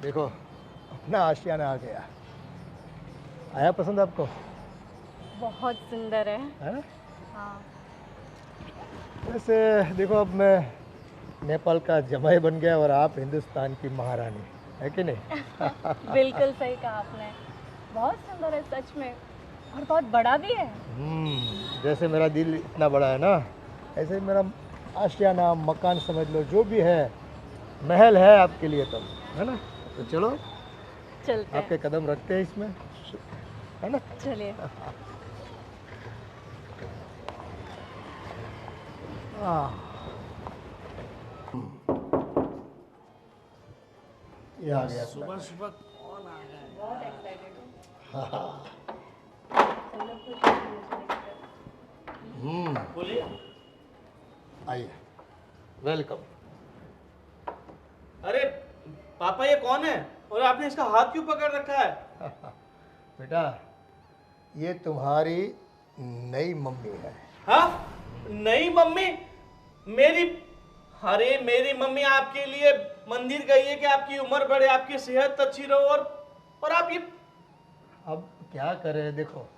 देखो अपना आशियाना आ गया। आया पसंद आपको? बहुत सुंदर है ना? हाँ। वैसे देखो अब मैं नेपाल का जमाई बन गया और आप हिंदुस्तान की महारानी, है कि नहीं? बिल्कुल सही कहा आपने। बहुत सुंदर है सच में, और बहुत बड़ा भी है। जैसे मेरा दिल इतना बड़ा है ना, ऐसे ही मेरा आशियाना मकान समझ लो, जो भी है महल है आपके लिए तब, है ना? तो चलो चलते हैं। आपके कदम रखते हैं इसमें, है ना? चलिए। आह, ये आ गया अपना सुबह घर। सुबह कौन आ गया है? बहुत एक्साइटेड हूँ। हाँ। सब लोग खुश हैं मुझे देखकर। बोलिए। आइए, वेलकम। अरे पापा ये कौन है और आपने इसका हाथ क्यों पकड़ रखा है? बेटा, ये तुम्हारी नई मम्मी है। हाँ, नई मम्मी? मेरी? अरे मेरी मम्मी आपके लिए मंदिर गई है कि आपकी उम्र बढ़े, आपकी सेहत अच्छी रहो, और आप ये। अब क्या करें, देखो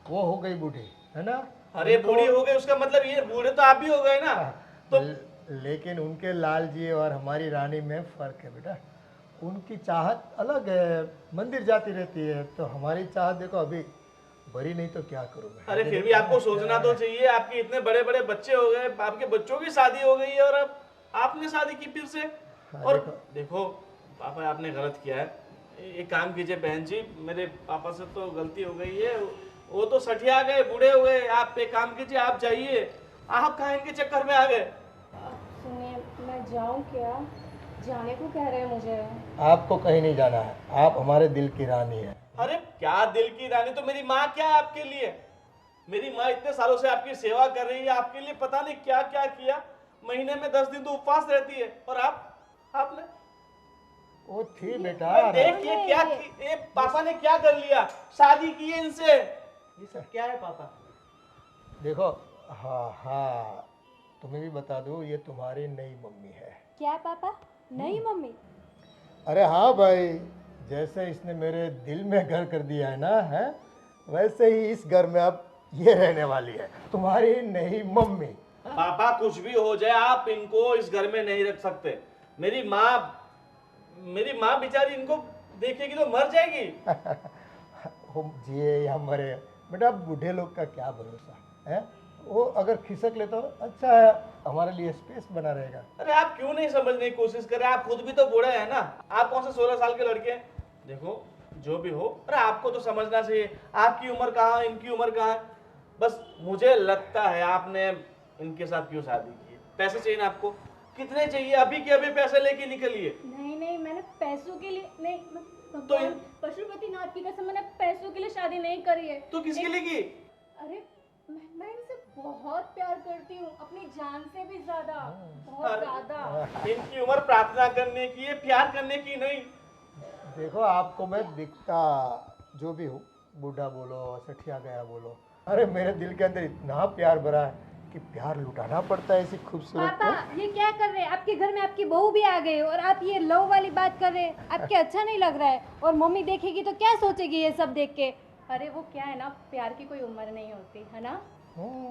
वो हो गई बूढ़ी, है ना? अरे उनको- बूढ़ी हो गई उसका मतलब ये बूढ़े तो आप भी हो गए ना। तो लेकिन उनके लाल जी और हमारी रानी में फर्क है बेटा। उनकी चाहत अलग है, मंदिर जाती रहती है, तो हमारी चाहत देखो अभी भरी नहीं तो क्या करूँ मैं। अरे फिर भी आपको सोचना तो चाहिए, आपके इतने बड़े बड़े बच्चे हो गए, आपके बच्चों की शादी हो गई है और अब आपने शादी की फिर से। और देखो पापा, आपने गलत किया है। एक काम कीजिए बहन जी, मेरे पापा से तो गलती हो गई है, वो तो सठिया गए, बूढ़े हो गए। आप एक काम कीजिए, आप जाइए। आप कहाँ इनके चक्कर में आ गए? सुनिए, मैं जाऊँ क्या? जाने को कह रहे हैं मुझे। आपको कहीं नहीं जाना है, आप हमारे दिल की रानी है। अरे क्या दिल की रानी, तो मेरी माँ क्या है आपके लिए? मेरी माँ इतने सालों से आपकी सेवा कर रही है, आपके लिए पता नहीं क्या क्या किया। महीने में 10 दिन तो उपवास रहती है, और आपने वो थी बेटा। देखिए क्या ये पापा ने क्या कर लिया, शादी की है इनसे। ये सब क्या है पापा? देखो, हाँ हाँ, तुम्हें भी बता दूँ, ये तुम्हारी नई मम्मी है। क्या पापा? नई मम्मी? अरे हाँ भाई, जैसे इसने मेरे दिल में घर कर दिया है ना, है वैसे ही इस घर में अब ये रहने वाली है, तुम्हारी नई मम्मी। पापा कुछ भी हो जाए, आप इनको इस घर में नहीं रख सकते। मेरी माँ बेचारी इनको देखेगी तो मर जाएगी। हम जिए या मरे बेटा, बूढ़े लोग का क्या भरोसा है। वो अगर खिसक ले तो अच्छा है, हमारे लिए स्पेस बना रहेगा। अरे आप क्यों नहीं समझने की कोशिश कर रहे? आप खुद भी तो बूढ़े हैं ना। आप कौन से 16 साल के लड़के हैं? देखो जो भी हो, अरे आपको तो समझना चाहिए, आपकी उम्र कहाँ है, इनकी उम्र कहाँ है। बस मुझे लगता है आपने इनके साथ क्यों शादी की है। पैसे चाहिए ना आपको? कितने चाहिए? अभी के अभी पैसे लेके निकलिए। नहीं नहीं, मैंने पैसों के लिए नहीं। तो ये- पशुपतिनाथ की कसम, मैंने पैसों के लिए शादी नहीं करी है। तो किसके लिए की? अरे मैं इनसे बहुत प्यार करती हूँ, अपनी जान से भी ज्यादा, बहुत अरे। ज्यादा। इनकी उम्र प्रार्थना करने की है, प्यार करने की नहीं। देखो आपको मैं दिखता जो भी हूँ, बूढ़ा बोलो सठिया गया बोलो, अरे मेरे दिल के अंदर इतना प्यार भरा है कि प्यार लुटाना पड़ता है ऐसी खूबसूरत पापा को। ये क्या कर रहे हैं? आपके घर में आपकी बहू भी आ गई और आप ये लव वाली बात कर रहे हैं। आपके अच्छा नहीं लग रहा है, और मम्मी देखेगी तो क्या सोचेगी ये सब देख के? अरे वो क्या है ना, प्यार की कोई उम्र नहीं होती है ना।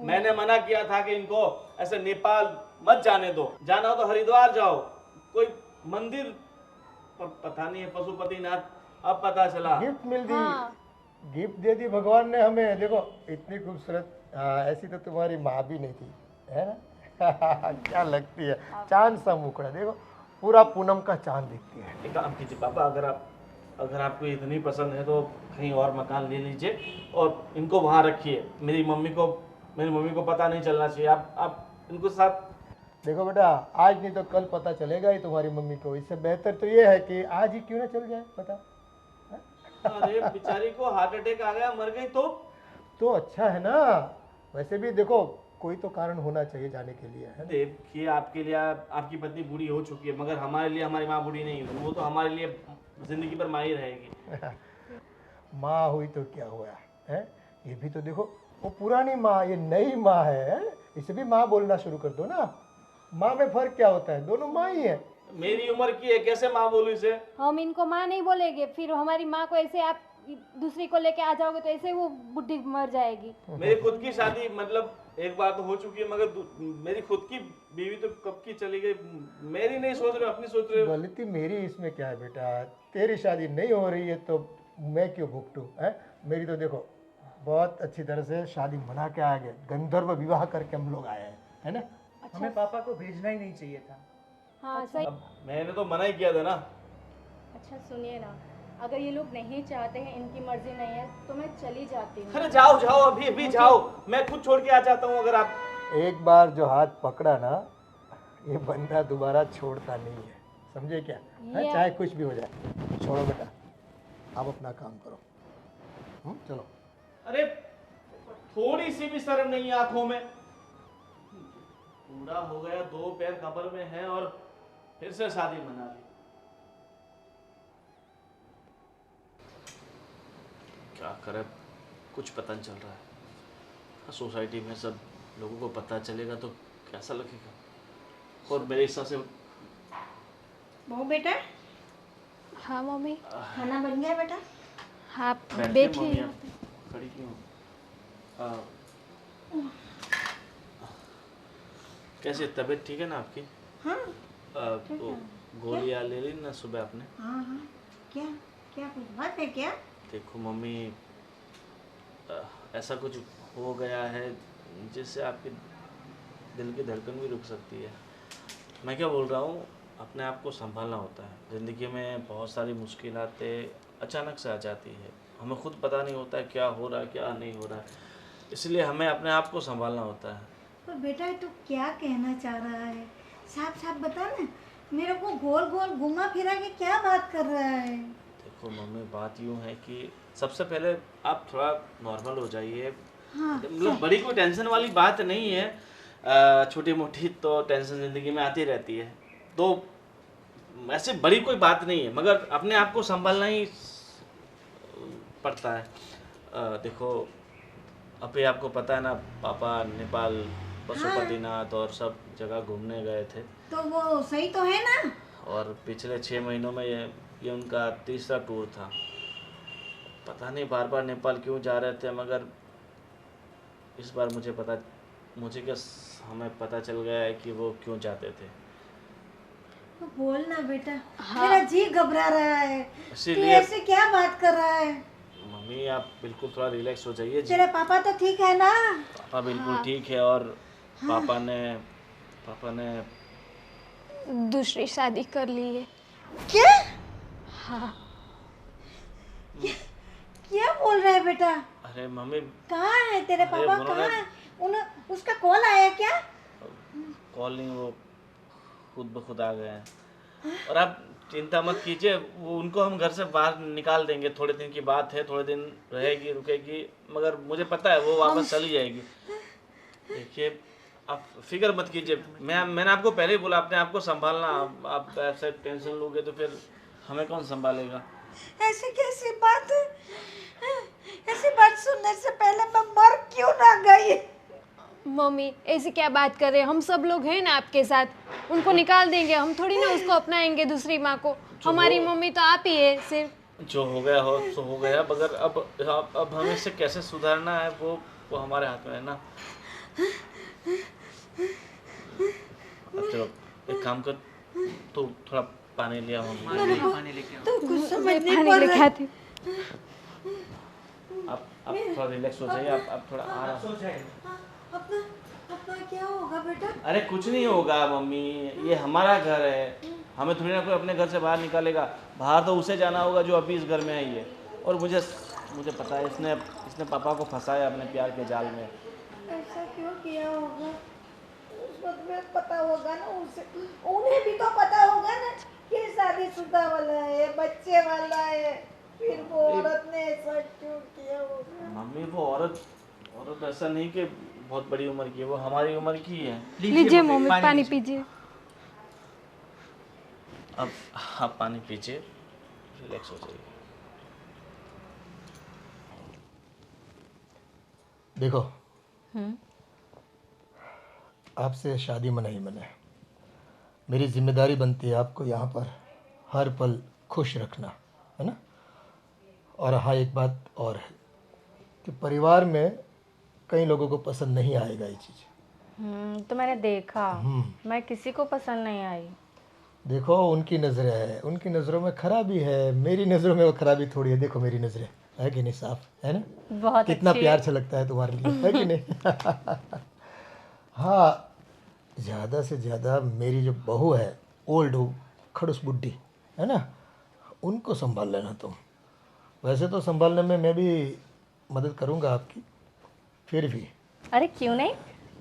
मैंने मना किया था कि इनको ऐसे नेपाल मत जाने दो, जाना हो तो हरिद्वार जाओ, कोई मंदिर। पर पता नहीं है पशुपतिनाथ, अब पता चला। गिफ्ट मिल दी, हाँ। गिफ्ट दे दी भगवान ने हमें। देखो इतनी खूबसूरत, ऐसी तो तुम्हारी माँ भी नहीं थी, है ना? क्या लगती है, चांद सा मुखड़ा, देखो पूरा पूनम का चांद दिखती है। एक काम कीजिए पापा, अगर आपको इतनी पसंद है तो कहीं और मकान ले लीजिए और इनको वहाँ रखिए। मेरी मम्मी को पता नहीं चलना चाहिए। आप इनको साथ। देखो बेटा, आज नहीं तो कल पता चलेगा ही तुम्हारी मम्मी को। इससे बेहतर तो ये है कि आज ही क्यों ना चल जाए पता। अरे बेचारी को हार्ट अटैक आ गया, मर गई तो अच्छा है ना। वैसे भी देखो कोई तो कारण होना चाहिए जाने के लिए, है ना? देखिए आपके लिए आपकी पत्नी बूढ़ी हो चुकी है, मगर हमारे लिए हमारी माँ बूढ़ी नहीं हुई। वो तो हमारे लिए जिंदगी भर माँ ही रहेगी। माँ हुई तो क्या हुआ है, ये भी तो देखो, वो पुरानी माँ, ये नई माँ है। इसे भी माँ बोलना शुरू कर दो ना। माँ में फर्क क्या होता है, दोनों माँ ही है। मेरी उम्र की है, कैसे माँ बोलूं इसे? हम इनको माँ नहीं बोलेंगे, फिर हमारी माँ को ऐसे आप दूसरी को लेके आ जाओगे तो ऐसे वो बुढ़ी मर जाएगी। मेरी खुद की शादी मतलब एक बार तो हो चुकी है, मगर मेरी खुद की बीवी तो कब की चली गई। मेरी नहीं सोच रहे हो, अपनी सोच रहे हो। गलती मेरी इसमें क्या है बेटा? तेरी शादी नहीं हो रही है तो मैं क्यों भुगतूं? है मेरी तो देखो बहुत अच्छी तरह से शादी मना के आ गए, गंधर्व विवाह करके हम लोग आए हैं, है ना? हमें पापा को भेजना ही नहीं चाहिए था। हाँ सही। अब मैंने तो मना ही किया था ना। अच्छा सुनिए ना, अगर ये लोग नहीं चाहते हैं, इनकी मर्जी नहीं है, तो मैं चली जाती हूँ। अरे जाओ जाओ, अभी अभी जाओ, मैं खुद छोड़ के आ जाता हूँ। अगर आप एक बार जो हाथ पकड़ा ना, ये बंदा दोबारा छोड़ता नहीं है, समझे क्या? है चाहे कुछ भी हो जाए। छोड़ो बेटा, आप अपना काम करो। चलो। अरे थोड़ी सी भी शर्म नहीं है आंखों में? बूढ़ा हो गया, 2 पैर कब्र में है और फिर से शादी मना ली। क्या करे, कुछ पता नहीं चल रहा है। सोसाइटी में सब लोगों को पता चलेगा तो कैसा लगेगा। और मेरे हिसाब से बहू बेटा, हाँ मम्मी। खाना बन गया बेटा? हाँ बैठ के बैठिए मम्मी यहाँ आप पे। खड़ी क्यों? कैसे, तबीयत ठीक है ना आपकी? हाँ तो गोलियाँ ले ली ना सुबह आपने? हाँ हाँ। क्या क्या कुछ बात है क्या? देखो मम्मी, ऐसा कुछ हो गया है जिससे आपके दिल की धड़कन भी रुक सकती है। मैं क्या बोल रहा हूँ, अपने आप को संभालना होता है। ज़िंदगी में बहुत सारी मुश्किलातें अचानक से आ जाती है, हमें खुद पता नहीं होता है क्या हो रहा है क्या नहीं हो रहा है, इसलिए हमें अपने आप को संभालना होता है। पर बेटा तू क्या कहना चाह रहा है? साफ साफ बता ना, मेरे को गोल गोल घुमा फिरा के क्या बात कर रहा है? देखो मम्मी, बात यूँ है कि सबसे पहले आप थोड़ा नॉर्मल हो जाइए। हाँ मतलब बड़ी कोई टेंशन वाली बात नहीं है, छोटी मोटी तो टेंशन ज़िंदगी में आती रहती है, तो ऐसे बड़ी कोई बात नहीं है, मगर अपने आप को संभालना ही पड़ता है। देखो अभी आपको पता है ना, पापा नेपाल पशुपतिनाथ और सब जगह घूमने गए थे, तो वो सही तो है ना? और पिछले 6 महीनों में ये उनका तीसरा टूर था। पता नहीं बार बार नेपाल क्यों जा रहे थे, मगर इस बार मुझे क्या हमें पता चल गया है कि वो क्यों जाते थे। तो बोल ना बेटा। मेरा जी घबरा रहा है। तू इसीलिए ऐसे क्या बात कर रहा है? मम्मी आप बिल्कुल थोड़ा रिलैक्स हो जाइए। तेरे पापा तो ठीक है ना? पापा बिल्कुल ठीक है, और पापा ने दूसरी शादी कर ली है। क्या? हाँ। क्या बोल रहा है बेटा? अरे मम्मी, कहाँ है तेरे अरे पापा? उन्होंने- कहाँ है? उसका कॉल आया क्या? कॉल नहीं, वो खुद ब खुद आ गए हैं। और आप चिंता मत कीजिए, वो उनको हम घर से बाहर निकाल देंगे। थोड़े दिन की बात है, थोड़े दिन रहेगी रुकेगी, मगर मुझे पता है वो वापस चली जाएगी। देखिए आप फिक्र मत कीजिए, मैंने आपको पहले ही बोला अपने आप को संभालना। आप ऐसे टेंशन लोगे तो फिर हमें कौन संभालेगा? ऐसी कैसी बात है? ऐसी बात सुनने से पहले मैं मर क्यों ना गई? मम्मी ऐसी क्या बात कर रहे हैं, हम सब लोग हैं ना आपके साथ, उनको निकाल देंगे, हम थोड़ी ना उसको अपनाएंगे दूसरी माँ को। हमारी मम्मी तो आप ही है सिर्फ। जो हो गया हो सो हो गया, मगर अब हमें इसे कैसे सुधारना है वो हमारे हाथ में है ना। अब चलो एक काम कर, तो थोड़ा पानी लिया मम्मी। पानी लेके आओ। तो कुछ समझ नहीं पानी पड़ लेके रहा। आती। आप थोड़ा रिलैक्स हो जाइए, आप थोड़ा आराम। सो जाएगा। अपना अपना क्या होगा बेटा? अरे कुछ नहीं होगा मम्मी, ये हमारा घर है, हमें थोड़ी ना कोई अपने घर से बाहर निकालेगा। बाहर तो उसे जाना होगा जो अभी इस घर में है ये। और मुझे पता है इसने पापा को फंसाया अपने प्यार के जाल में। ऐसा क्यों किया होगा? उसको तो पता होगा ना, उसे उन्हें भी तो पता होगा ना कि शादीशुदा वाला है, बच्चे वाला है, फिर वो औरत ने ऐसा क्यों किया होगा? मम्मी वो औरत ऐसा नहीं कि बहुत बड़ी उम्र की है, वो हमारी उम्र की है। लीजिए मम्मी पानी पीजिए। अब आप पानी पीजिए, रिलैक्स हो जाइए। देखो आपसे शादी मना ही मना है, मेरी जिम्मेदारी बनती है आपको यहाँ पर हर पल खुश रखना, है ना। और हाँ, एक बात और है कि परिवार में कई लोगों को पसंद नहीं आएगा ये चीज़। तो मैंने देखा, मैं किसी को पसंद नहीं आई। देखो, उनकी नज़रें हैं, उनकी नज़रों में खराबी है, मेरी नज़रों में वो खराबी थोड़ी है। देखो मेरी नज़रें है कि नहीं, साफ है ना। बहुत कितना अच्छी प्यार छलकता है तुम्हारे लिए, है कि नहीं। हाँ, ज़्यादा से ज़्यादा मेरी जो बहू है, ओल्ड खड़ूस बुड्ढी है ना, उनको संभाल लेना तुम। वैसे तो संभालने में मैं भी मदद करूँगा आपकी, फिर भी। अरे क्यों नहीं,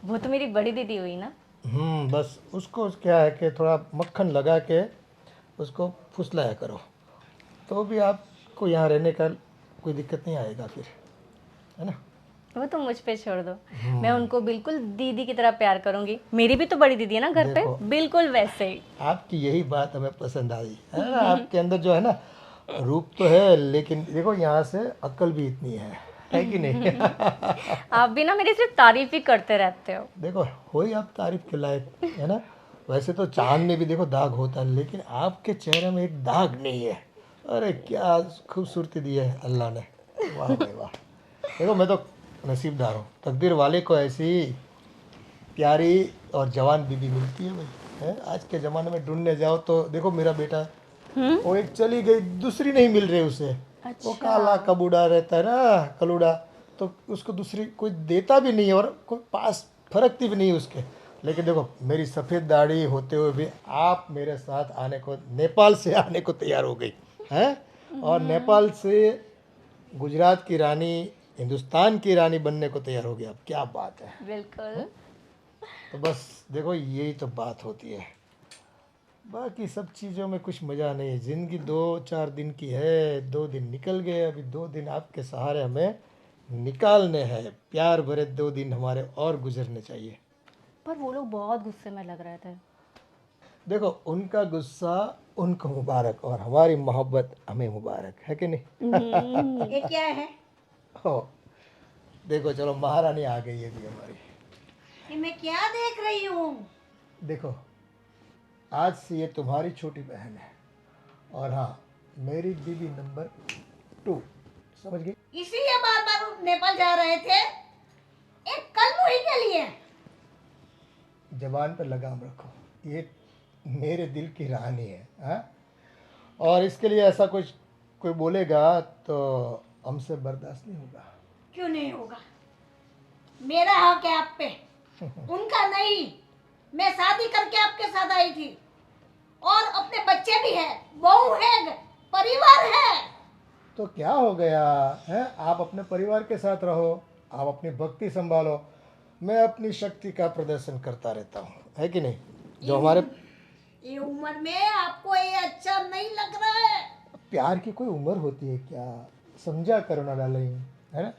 वो तो मेरी बड़ी दीदी हुई ना। बस उसको क्या है कि थोड़ा मक्खन लगा के उसको फुसलाया करो, तो भी आपको यहाँ रहने का कोई दिक्कत नहीं आएगा फिर, है ना। वो तो मुझ पे छोड़ दो, मैं उनको बिल्कुल दीदी की तरह प्यार करूंगी। मेरी भी तो बड़ी दीदी है ना घर पे, देखो। बिल्कुल वैसे ही। आपकी यही बात हमें पसंद आई है ना। आपके अंदर जो है ना, रूप तो है, लेकिन देखो यहाँ से अक्ल भी इतनी है कि नहीं। आप भी ना मेरी सिर्फ तारीफ ही करते रहते हो। देखो, हो ही आप तारीफ के लायक, है ना। वैसे तो चांद में भी देखो दाग होता है, लेकिन आपके चेहरे में एक दाग नहीं है। अरे क्या खूबसूरती दी है अल्लाह ने, वाह भाई वाह। देखो, मैं तो नसीबदार हूँ, तकदीर वाले को ऐसी प्यारी और जवान बीबी मिलती है भाई, है। आज के ज़माने में ढूंढने जाओ तो देखो, मेरा बेटा वो एक चली गई, दूसरी नहीं मिल रही उसे। वो काला कबूड़ा रहता है ना, कलूड़ा, तो उसको दूसरी कोई देता भी नहीं है और कोई पास फरकती भी नहीं है उसके। लेकिन देखो, मेरी सफ़ेद दाढ़ी होते हुए भी आप मेरे साथ आने को, नेपाल से आने को तैयार हो गई हैं, और नेपाल से गुजरात की रानी, हिंदुस्तान की रानी बनने को तैयार हो गई। अब क्या बात है। बिल्कुल। तो बस देखो, यही तो बात होती है, बाकी सब चीज़ों में कुछ मज़ा नहीं है। ज़िंदगी 2-4 दिन की है, 2 दिन निकल गए, अभी 2 दिन आपके सहारे हमें निकालने हैं। प्यार भरे 2 दिन हमारे और गुजरने चाहिए। पर वो लोग बहुत गुस्से में लग रहे थे। देखो, उनका गुस्सा उनको मुबारक और हमारी मोहब्बत हमें मुबारक, है कि नहीं। ये क्या है? हो, देखो, चलो महारानी आ गई है भी हमारी। ये मैं क्या देख रही हूँ? देखो, आज से ये तुम्हारी छोटी बहन है, और हाँ, मेरी बीवी नंबर 2, समझ गई। इसीलिए बार बार नेपाल जा रहे थे, एक कल मुही के लिए। जबान पर लगाम रखो, ये मेरे दिल की रानी है, हाँ? और इसके लिए ऐसा कुछ कोई बोलेगा तो हमसे बर्दाश्त नहीं होगा। क्यों नहीं होगा? मेरा हक है आप पे, उनका नहीं। मैं शादी करके आपके साथ आई थी, और अपने बच्चे भी हैं, बहू है, परिवार है। तो क्या हो गया है, आप अपने परिवार के साथ रहो, आप अपनी भक्ति संभालो, मैं अपनी शक्ति का प्रदर्शन करता रहता हूँ, है कि नहीं। जो हमारे ये उम्र में आपको ये अच्छा नहीं लग रहा है। प्यार की कोई उम्र होती है क्या, समझा करो ना डार्लिंग, है ना।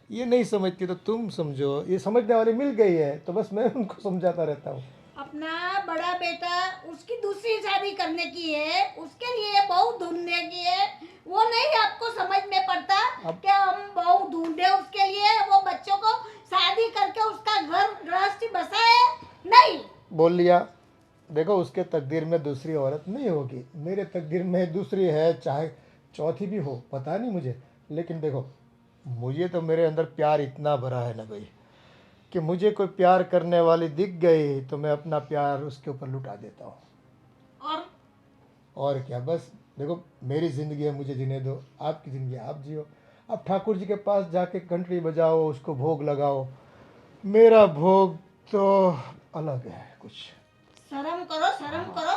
ये नहीं समझती तो तुम समझो, ये समझने वाली मिल गई है तो बस मैं उनको समझाता रहता हूँ। अपना बड़ा बेटा, उसकी दूसरी शादी करने की है, उसके लिए बहू ढूंढने की है, वो नहीं आपको समझ में पड़ता कि हम बहू ढूंढे उसके लिए, वो बच्चों को शादी करके उसका घर गृहस्थी बसाए। नहीं बोल लिया। देखो, उसके तकदीर में दूसरी औरत नहीं होगी, मेरे तकदीर में दूसरी है, चाहे चौथी भी हो, पता नहीं मुझे। लेकिन देखो, मुझे तो मेरे अंदर प्यार इतना भरा है ना भाई, कि मुझे कोई प्यार करने वाली दिख गई तो मैं अपना प्यार उसके ऊपर लुटा देता हूँ। और क्या, बस देखो, मेरी ज़िंदगी है, मुझे जीने दो, आपकी ज़िंदगी आप जियो। अब ठाकुर जी के पास जाके घंटी बजाओ, उसको भोग लगाओ, मेरा भोग तो अलग है कुछ। शर्म करो, शर्म करो।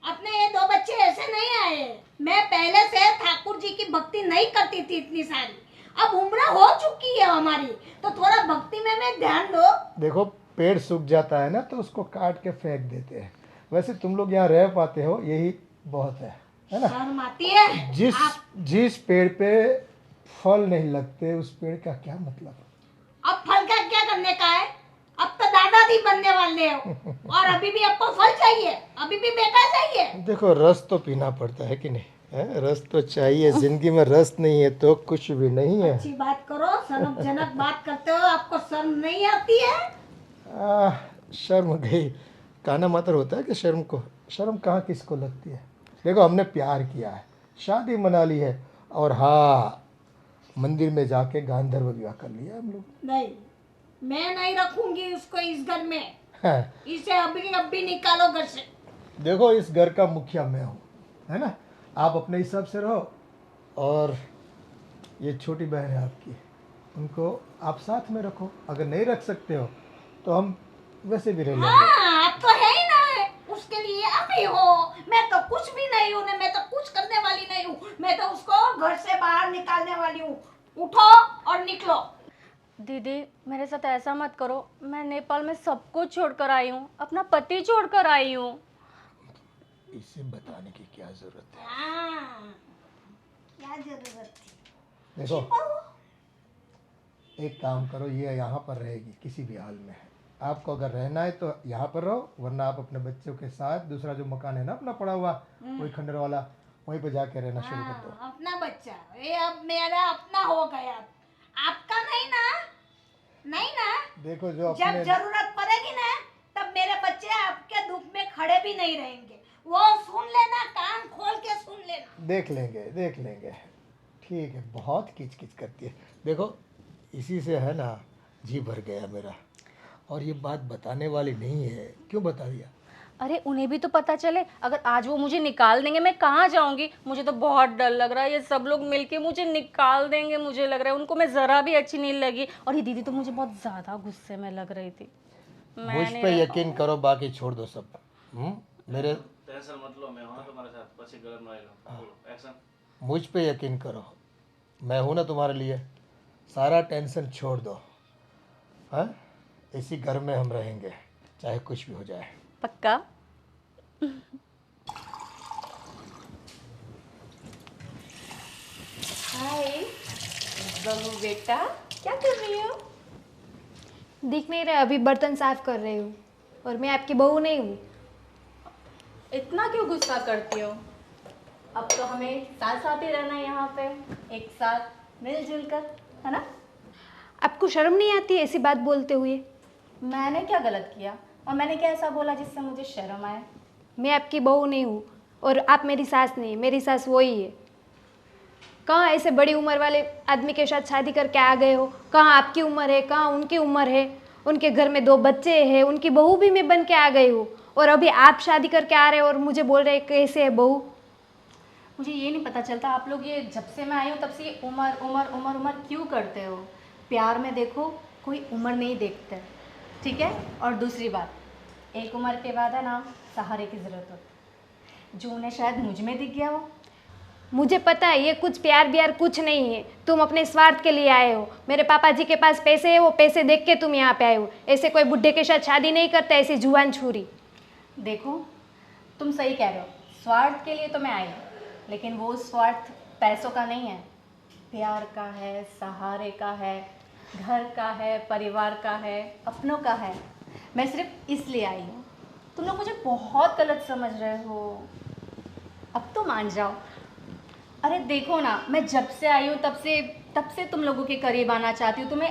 अपने ये 2 बच्चे ऐसे नहीं आए। मैं पहले से ठाकुर जी की भक्ति नहीं करती थी इतनी सारी, अब उम्र हो चुकी है हमारी, तो थोड़ा भक्ति में मैं ध्यान दो। देखो, पेड़ सूख जाता है ना तो उसको काट के फेंक देते हैं, वैसे तुम लोग यहाँ रह पाते हो, यही बहुत है ना। शर्म आती है। जिस पेड़ पे फल नहीं लगते उस पेड़ का क्या मतलब। अब फल का क्या करने का है? अब तो दादाजी बनने वाले हो, और अभी भी आपको फल चाहिए, अभी भी बेटा चाहिए। देखो, रस तो पीना पड़ता है कि नहीं, है? रस तो चाहिए, जिंदगी में रस नहीं है तो कुछ भी नहीं है। अच्छी बात करो, शर्मजनक बात करते हो, आपको शर्म नहीं आती है? शर्म गई, कहना मतलब होता है कि शर्म कहाँ किसको लगती है। देखो हमने प्यार किया है, शादी मना ली है, और हाँ मंदिर में जाके गांधर्व विवाह कर लिया हम लोग। नहीं, मैं नहीं रखूंगी उसको इस घर में। हाँ, इसे अभी निकालो घर से। देखो इस घर का मुखिया मैं हूँ, है ना। आप अपने हिसाब से रहो, और ये छोटी बहन है आपकी, उनको आप साथ में रखो। अगर नहीं रख सकते हो तो हम वैसे भी रह लेंगे। हाँ, आप तो है ही ना, उसके लिए आप ही हो। मैं तो कुछ भी नहीं हूँ, मैं तो कुछ करने वाली नहीं हूँ। मैं तो उसको घर से बाहर निकालने वाली हूँ। उठो और निकलो। दीदी मेरे साथ ऐसा मत करो, मैं नेपाल में सब कुछ छोड़कर आई हूँ, अपना पति छोड़कर आई हूँ। इसे बताने की क्या जरूरत है। हाँ, क्या जरूरत थी। देखो एक काम करो, ये यहाँ पर रहेगी किसी भी हाल में। आपको अगर रहना है तो यहाँ पर रहो, वरना आप अपने बच्चों के साथ दूसरा जो मकान है ना अपना पड़ा हुआ, वही खंडर वाला, वहीं पे जाके रहना शुरू कर दो। हाँ, अपना बच्चा ये अब मेरा अपना हो गया, आपका नहीं ना। नहीं ना, देखो जो जब अपने जरूरत पड़ेगी ना तब मेरे बच्चे आपके दुख में खड़े भी नहीं रहेंगे। वो सुन लेना, कान खोल के सुन लेना। देख लेंगे। ठीक है, बहुत किचकिच करती है। देखो इसी से है ना जी भर गया मेरा, और ये बात बताने वाली नहीं है, क्यों बता दिया। अरे उन्हें भी तो पता चले, अगर आज वो मुझे निकाल देंगे मैं कहाँ जाऊंगी। मुझे तो बहुत डर लग रहा है, ये सब लोग मिलके मुझे निकाल देंगे, मुझे लग रहा है। उनको मैं ज़रा भी अच्छी नहीं लगी, और ये दीदी तो मुझे बहुत ज़्यादा गुस्से में लग रही थी। मुझ पे यकीन करो, बाकी छोड़ दो सब। मेरे टेंशन मत लो, मैं हूं ना तुम्हारे साथ, बस गलत रहेगा। बोलो एक्शन। मुझ पे यकीन करो, मैं हूं ना तुम्हारे लिए। सारा टेंशन छोड़ दो। हाँ, इसी घर में हम रहेंगे, चाहे कुछ भी हो जाए। पक्का? हाय बहू बेटा, क्या कर रही हो? दिख नहीं रहा, अभी बर्तन साफ कर रही हूँ, और मैं आपकी बहू नहीं हूँ। इतना क्यों गुस्सा करती हो? अब तो हमें साथ साथ ही रहना है यहाँ पे, एक साथ मिलजुल कर, है ना? आपको शर्म नहीं आती ऐसी बात बोलते हुए? मैंने क्या गलत किया, और मैंने क्या ऐसा बोला जिससे मुझे शर्म आए? मैं आपकी बहू नहीं हूँ, और आप मेरी सास नहीं, मेरी सास वही है। कहाँ ऐसे बड़ी उम्र वाले आदमी के साथ शादी करके आ गए हो? कहाँ आपकी उम्र है, कहाँ उनकी उम्र है? उनके घर में 2 बच्चे हैं, उनकी बहू भी मैं बन के आ गई हूँ, और अभी आप शादी करके आ रहे हो और मुझे बोल रहे हैं कैसे है बहू? मुझे ये नहीं पता चलता, आप लोग ये जब से मैं आई हूँ तब से ये उम्र उम्र उम्र उम्र क्यों करते हो? प्यार में देखो कोई उम्र नहीं देखता, ठीक है? और दूसरी बात, एक उम्र के बाद है ना सहारे की ज़रूरत होती है, जो उन्हें शायद मुझ में दिख गया हो। मुझे पता है ये कुछ प्यार ब्यार कुछ नहीं है, तुम अपने स्वार्थ के लिए आए हो। मेरे पापा जी के पास पैसे है, वो पैसे देख के तुम यहाँ पे आए हो। ऐसे कोई बुढ़े के साथ शादी नहीं करता, ऐसी जुआन छुरी। देखो तुम सही कह रहे हो, स्वार्थ के लिए तो मैं आई हूँ, लेकिन वो स्वार्थ पैसों का नहीं है, प्यार का है, सहारे का है, घर का है, परिवार का है, अपनों का है। मैं सिर्फ इसलिए आई हूँ। तुम लोग मुझे बहुत गलत समझ रहे हो, अब तो मान जाओ। अरे देखो ना, मैं जब से आई हूँ तब से तुम लोगों के करीब आना चाहती हूँ,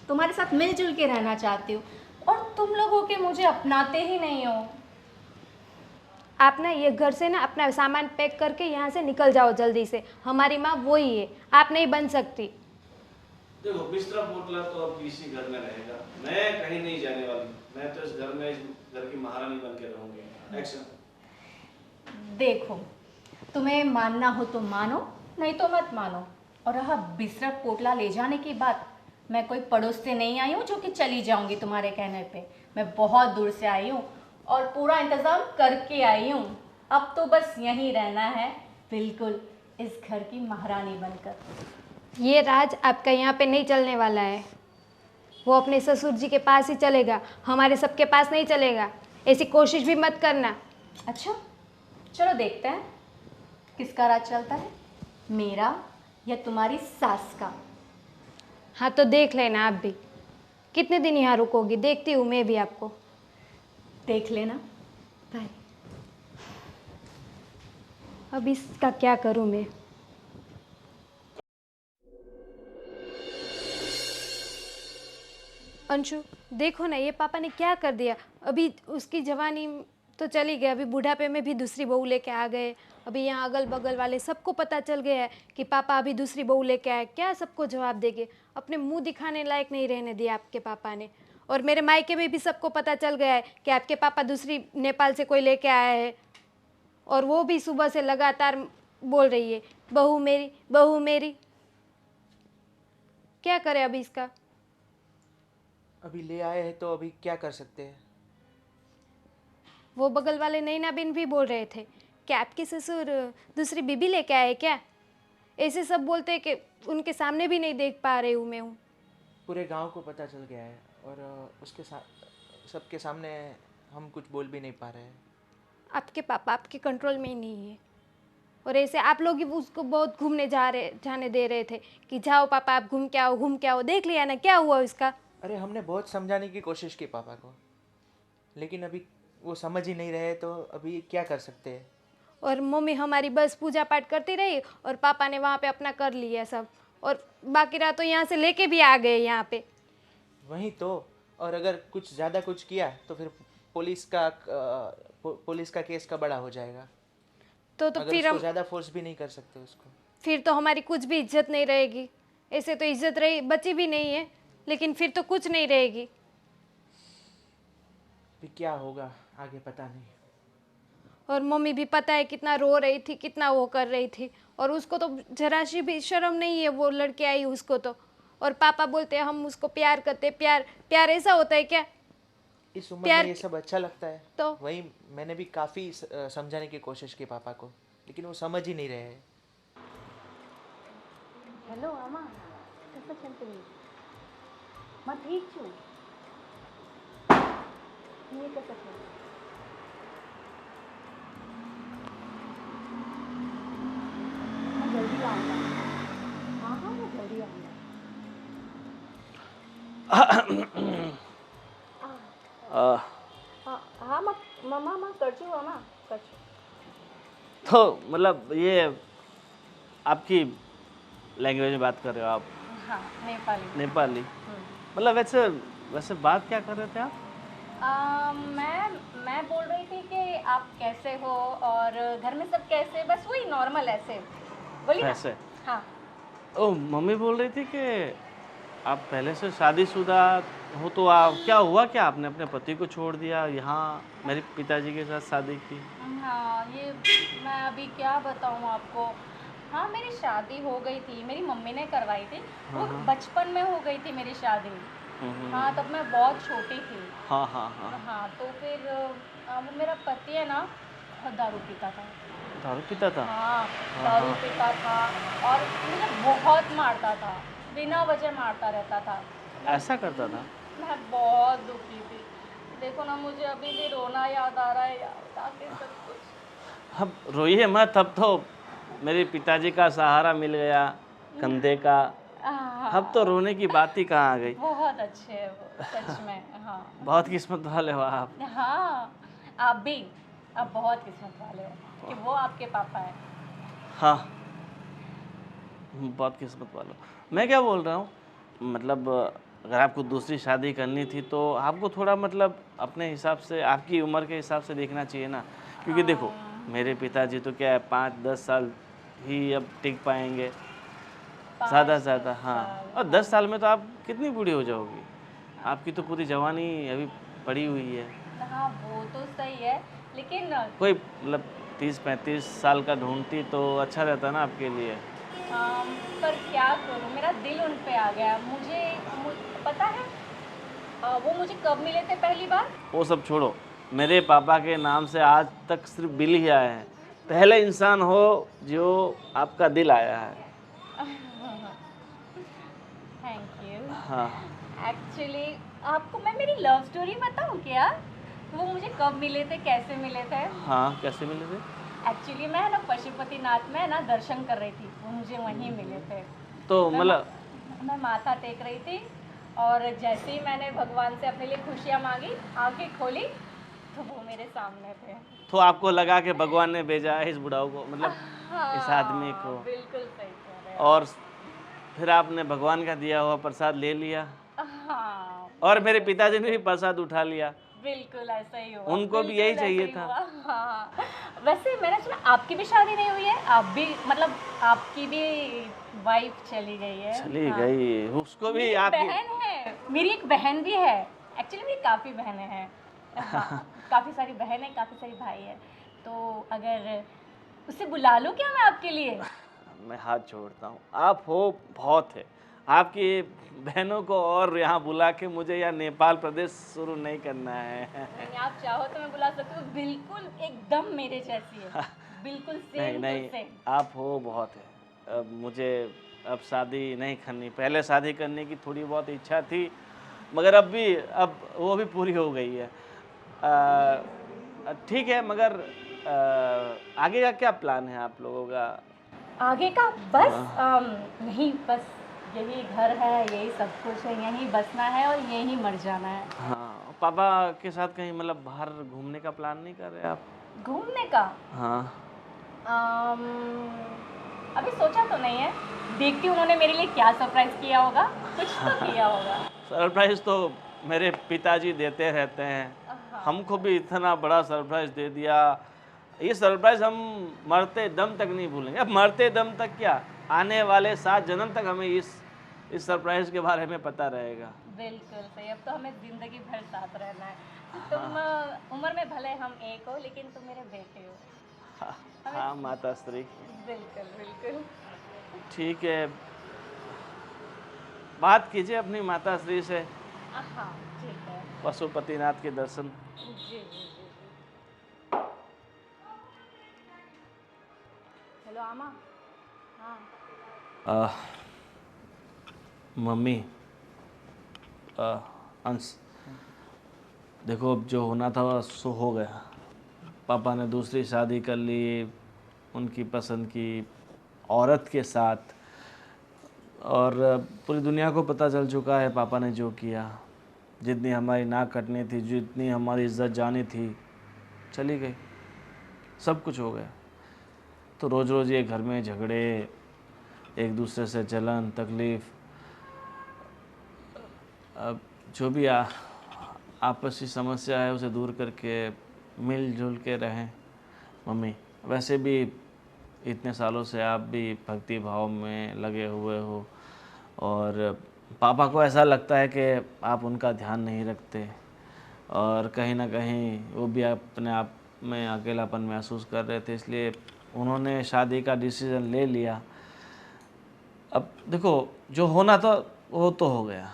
तुम्हारे साथ मिलजुल के रहना चाहती हूँ, और तुम लोगों के मुझे अपनाते ही नहीं हो। आप ना ये घर से ना अपना सामान पैक करके यहाँ से निकल जाओ जल्दी से। हमारी माँ वही है, आप नहीं बन सकती। देखो बिस्तरा पोटला तो अब इसी घर में रहेगा, मैं कहीं नहीं जाने वाली। मैं तो इस घर में, इस घर की महारानी बन के रहूंगी। एक्शन। देखो तुम्हें मानना हो तो मानो, नहीं तो मत मानो। और रहा बिस्तरा पोटला ले जाने की बात, मैं कोई पड़ोस से नहीं आई हूँ जो कि चली जाऊंगी तुम्हारे कहने पे। मैं बहुत दूर से आई हूँ और पूरा इंतज़ाम करके आई हूँ। अब तो बस यहीं रहना है, बिल्कुल इस घर की महारानी बनकर। ये राज आपका यहाँ पे नहीं चलने वाला है। वो अपने ससुर जी के पास ही चलेगा, हमारे सबके पास नहीं चलेगा। ऐसी कोशिश भी मत करना। अच्छा चलो देखते हैं किसका राज चलता है, मेरा या तुम्हारी सास का। हाँ तो देख लेना आप भी। कितने दिन यहाँ रुकोगी? देखती हूँ मैं भी आपको। देख लेना। बाय। अब इसका क्या करूँ मैं? अंशु, देखो ना ये पापा ने क्या कर दिया। अभी उसकी जवानी तो चली गई, अभी बुढ़ापे में भी दूसरी बहू लेके आ गए। अभी यहाँ अगल बगल वाले सबको पता चल गया है कि पापा अभी दूसरी बहू लेके आए। क्या सबको जवाब देंगे? अपने मुंह दिखाने लायक नहीं रहने दिया आपके पापा ने। और मेरे मायके में भी सबको पता चल गया है कि आपके पापा दूसरी नेपाल से कोई लेके आया है। और वो भी सुबह से लगातार बोल रही है, बहू मेरी, बहू मेरी। क्या करे अभी इसका? अभी ले आए हैं तो अभी क्या कर सकते हैं? वो बगल वाले नैना बिन भी बोल रहे थे कि आपके ससुर दूसरी बीबी लेके आए क्या। ऐसे सब बोलते हैं कि उनके सामने भी नहीं देख पा रही हूँ मैं हूँ। पूरे गांव को पता चल गया है और उसके साथ सबके सामने हम कुछ बोल भी नहीं पा रहे हैं। आपके पापा आपके कंट्रोल में ही नहीं है। और ऐसे आप लोग ही उसको बहुत घूमने जाने दे रहे थे कि जाओ पापा आप घूम के आओ, घूम के आओ। देख लिया ना क्या हुआ उसका। अरे हमने बहुत समझाने की कोशिश की पापा को, लेकिन अभी वो समझ ही नहीं रहे, तो अभी क्या कर सकते हैं। और मम्मी हमारी बस पूजा पाठ करती रही और पापा ने वहाँ पे अपना कर लिया सब। और बाकी रात तो यहाँ से लेके भी आ गए यहाँ पे। वही तो। और अगर कुछ ज़्यादा कुछ किया तो फिर पुलिस का केस का बड़ा हो जाएगा। तो अगर फिर उसको हम ज़्यादा फोर्स भी नहीं कर सकते उसको। फिर तो हमारी कुछ भी इज्जत नहीं रहेगी। ऐसे तो इज्जत रही बची भी नहीं है, लेकिन फिर तो कुछ नहीं रहेगी। फिर क्या होगा आगे पता नहीं। और मम्मी भी पता है कितना रो रही थी, कितना वो कर रही थी। और उसको तो जरा सी भी शर्म नहीं है, वो लड़के आई उसको तो। और पापा बोलते हैं हम उसको प्यार करते। प्यार प्यार ऐसा होता है क्या? इस उम्र प्यार में ये सब अच्छा लगता है? तो वही मैंने भी काफ़ी समझाने की कोशिश की पापा को, लेकिन वो समझ ही नहीं रहे हैं। हॅलो आमा, कसं छान तुम्ही? मग ठीक छू तुम्ही कसं छान? मैं जल्दी आऊँगा। हाँ हाँ मैं जल्दी आऊँगा। हाँ मग मम्मा मग करचू आमा करचू। तो मतलब ये आपकी लैंग्वेज में बात कर रहे हो आप? हाँ नेपाली। नेपाली। मतलब वैसे वैसे बात क्या कर रहे थे आप? मैं बोल रही थी कि आप कैसे हो और घर में सब कैसे, बस वही नॉर्मल ऐसे बोलिए ना। ऐसे? हाँ ओ मम्मी बोल रही थी कि आप पहले से शादीशुदा हो, तो आप क्या हुआ, क्या आपने अपने पति को छोड़ दिया, यहाँ मेरे पिताजी के साथ शादी की? हाँ ये मैं अभी क्या बताऊँ आपको। हाँ मेरी शादी हो गई थी, मेरी मम्मी ने करवाई थी। वो बचपन में हो गई थी मेरी शादी। हाँ तब मैं बहुत छोटी थी। हाँ हाँ हाँ। हाँ तो फिर वो मेरा पति है ना बहुत दारू पीता था। दारू पीता था? हाँ दारू पीता था और मुझे बहुत मारता था, बिना वजह मारता रहता था। ऐसा करता था? मैं बहुत दुखी थी। देखो ना मुझे अभी भी रोना याद आ रहा है यार, ताकि सब कुछ। अब रोइए मत, अब तो मेरे पिताजी का सहारा मिल गया कंधे का। अब तो रोने की बात ही कहाँ आ गई। बहुत अच्छे है वो सच में। हाँ बहुत किस्मत वाले हो आप। हाँ आप भी, आप बहुत किस्मत वाले हो कि वो आपके पापा है। हाँ बहुत किस्मत वाले हो। मैं क्या बोल रहा हूँ, मतलब अगर आपको दूसरी शादी करनी थी तो आपको थोड़ा मतलब अपने हिसाब से, आपकी उम्र के हिसाब से देखना चाहिए ना। क्योंकि देखो मेरे पिताजी तो क्या है 5-10 साल ही अब टिक पाएंगे ज़्यादा से ज़्यादा। हाँ और 10 साल में तो आप कितनी बूढ़ी हो जाओगी? आपकी तो पूरी जवानी अभी पड़ी हुई है। हाँ वो तो सही है, लेकिन कोई मतलब 30-35 साल का ढूंढती तो अच्छा रहता ना आपके लिए। पर क्या करूँ, मेरा दिल उन पे आ गया। पता है वो मुझे कब मिले थे पहली बार? वो सब छोड़ो, मेरे पापा के नाम से आज तक सिर्फ बिल ही आया है। पहले इंसान हो जो आपका दिल आया है। Thank you. हाँ एक्चुअली आपको मैं मेरी लव स्टोरी बताऊँ क्या? वो मुझे कब मिले थे, कैसे मिले थे? हाँ कैसे मिले थे? एक्चुअली मैं ना पशुपतिनाथ में ना दर्शन कर रही थी, वो मुझे वहीं मिले थे। तो मतलब मैं माथा टेक रही थी और जैसे ही मैंने भगवान से अपने लिए खुशियाँ मांगी, आंखें खोली तो वो मेरे सामने थे। तो आपको लगा कि भगवान ने भेजा है इस बुढ़ाऊ को, मतलब इस आदमी को। बिल्कुल सही कह रहे हैं। और फिर आपने भगवान का दिया हुआ प्रसाद ले लिया? हाँ और मेरे पिताजी ने भी प्रसाद उठा लिया। बिल्कुल ऐसा ही हुआ। उनको भी बिल्कुल यही ऐसा चाहिए ही था। हुआ। हाँ। वैसे मैंने सुना आपकी भी शादी नहीं हुई है, आप भी मतलब आपकी भी वाइफ चली गई है। चली हाँ। गई, उसको भी मेरी एक आपकी बहन है, मेरी एक बहन भी है। एक्चुअली मेरी काफ़ी बहनें हैं। हाँ, काफ़ी सारी बहन है, काफ़ी सारी भाई है। तो अगर उसे बुला लूँ क्या मैं आपके लिए? मैं हाथ जोड़ता हूँ, आप हो बहुत है। आपकी बहनों को और यहाँ बुला के मुझे यहाँ नेपाल प्रदेश शुरू नहीं करना है। नहीं, आप चाहो तो मैं बुला सकती हूँ। बिल्कुल एकदम मेरे जैसी है, बिल्कुल नहीं सेम नहीं, टू सेम। आप हो बहुत है। अब मुझे अब शादी नहीं करनी, पहले शादी करने की थोड़ी बहुत इच्छा थी, मगर अब वो भी पूरी हो गई है। ठीक है, मगर आगे का क्या प्लान है आप लोगों का? आगे का बस नहीं, बस यही घर है, यही सब कुछ है, यहीं बसना है और यहीं मर जाना है। हाँ, पापा के साथ कहीं मतलब बाहर घूमने का प्लान नहीं कर रहे आप? घूमने का हाँ। अम, अभी सोचा तो नहीं है, देखती हूँ उन्होंने मेरे लिए क्या सरप्राइज किया होगा, कुछ तो किया होगा। सरप्राइज तो मेरे पिताजी देते रहते हैं, हमको भी इतना बड़ा सरप्राइज दे दिया। ये सरप्राइज हम मरते दम तक नहीं भूलेंगे। अब मरते दम तक क्या, आने वाले 7 जन्म तक हमें इस सरप्राइज के बारे में पता रहेगा। बिल्कुल सही। अब तो हमें जिंदगी भर साथ रहना है। तुम उम्र में भले हम एक हो, लेकिन तुम मेरे बेटे हो। हाँ माता श्री। बिल्कुल बिल्कुल। ठीक है, बात कीजिए अपनी माता श्री से, हाँ ठीक है। पशुपतिनाथ के दर्शन। जी जी जी जी। हेलो आमा। हाँ। मम्मी, अंश, देखो अब जो होना था सो हो गया। पापा ने दूसरी शादी कर ली उनकी पसंद की औरत के साथ, और पूरी दुनिया को पता चल चुका है पापा ने जो किया। जितनी हमारी नाक कटनी थी, जितनी हमारी इज्जत जानी थी, चली गई, सब कुछ हो गया। तो रोज़ रोज़ ये घर में झगड़े, एक दूसरे से जलन तकलीफ़, अब जो भी आपसी समस्या है उसे दूर करके मिलजुल के रहें। मम्मी, वैसे भी इतने सालों से आप भी भक्ति भाव में लगे हुए हो, और पापा को ऐसा लगता है कि आप उनका ध्यान नहीं रखते, और कहीं ना कहीं वो भी अपने आप में अकेलापन महसूस कर रहे थे, इसलिए उन्होंने शादी का डिसीज़न ले लिया। अब देखो, जो होना था वो तो हो गया।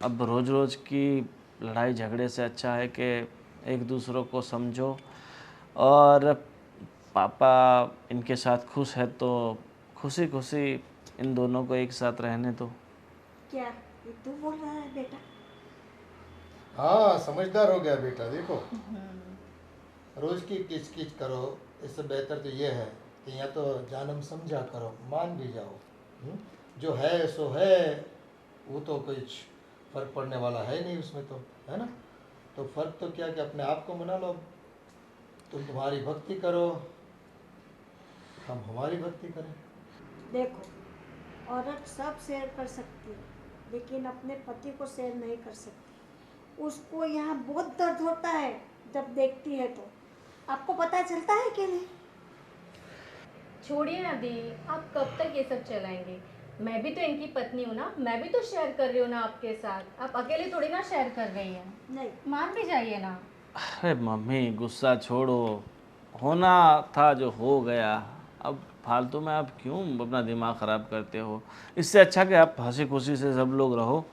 अब रोज़ रोज़ की लड़ाई झगड़े से अच्छा है कि एक दूसरों को समझो, और पापा इनके साथ खुश है तो खुशी खुशी इन दोनों को एक साथ रहने दो। क्या ये तू बोल रहा है बेटा? हाँ, समझदार हो गया बेटा। देखो, रोज की किच किच करो, इससे बेहतर तो ये है कि या तो जानम समझा करो, मान भी जाओ। जो है सो है, वो तो कुछ फर्क पड़ने वाला है नहीं उसमें, तो है ना। तो फर्क तो क्या कि अपने आप को मना लो। तुम तुम्हारी भक्ति करो, हम हमारी भक्ति करें। देखो, औरत सब शेयर कर सकती है, लेकिन अपने पति को शेयर नहीं कर सकती। उसको यहाँ बहुत दर्द होता है जब देखती है तो। आपको पता चलता है कि नहीं? छोड़िए ना दी, आप कब तक ये सब चलाएंगे? मैं भी तो इनकी पत्नी हूँ ना, मैं भी तो शेयर कर रही हूँ ना आपके साथ। आप अकेले थोड़ी ना शेयर कर रही हैं। नहीं। मान भी जाइए ना। अरे मम्मी, गुस्सा छोड़ो, होना था जो हो गया। अब फालतू में आप क्यों अपना दिमाग ख़राब करते हो? इससे अच्छा कि आप हंसी खुशी से सब लोग रहो।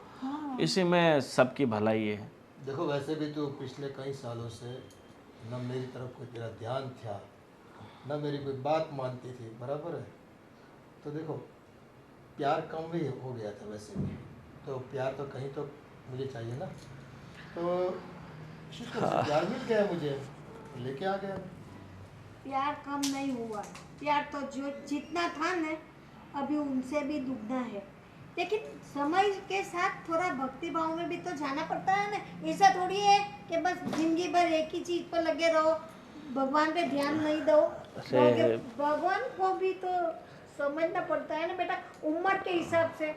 इसी में सबकी भलाई है। देखो, वैसे भी तो पिछले कई सालों से न मेरी तरफ कोई तेरा ध्यान था, न मेरी कोई बात मानती थी, बराबर है। तो देखो, प्यार कम भी हो गया था वैसे भी, तो प्यार तो कहीं तो मुझे चाहिए ना। तो शुक्र से प्यार मिल गया मुझे, लेके आ गया। प्यार कम नहीं हुआ, प्यार तो जो जितना था ना अभी उनसे भी दुगना है। लेकिन समय के साथ थोड़ा भक्ति भाव में भी तो जाना पड़ता है ना। ऐसा थोड़ी है कि बस जिंदगी भर एक ही चीज पर लगे रहो, भगवान पे ध्यान नहीं दो। भगवान को भी तो समझना पड़ता है ना बेटा, उम्र के हिसाब से।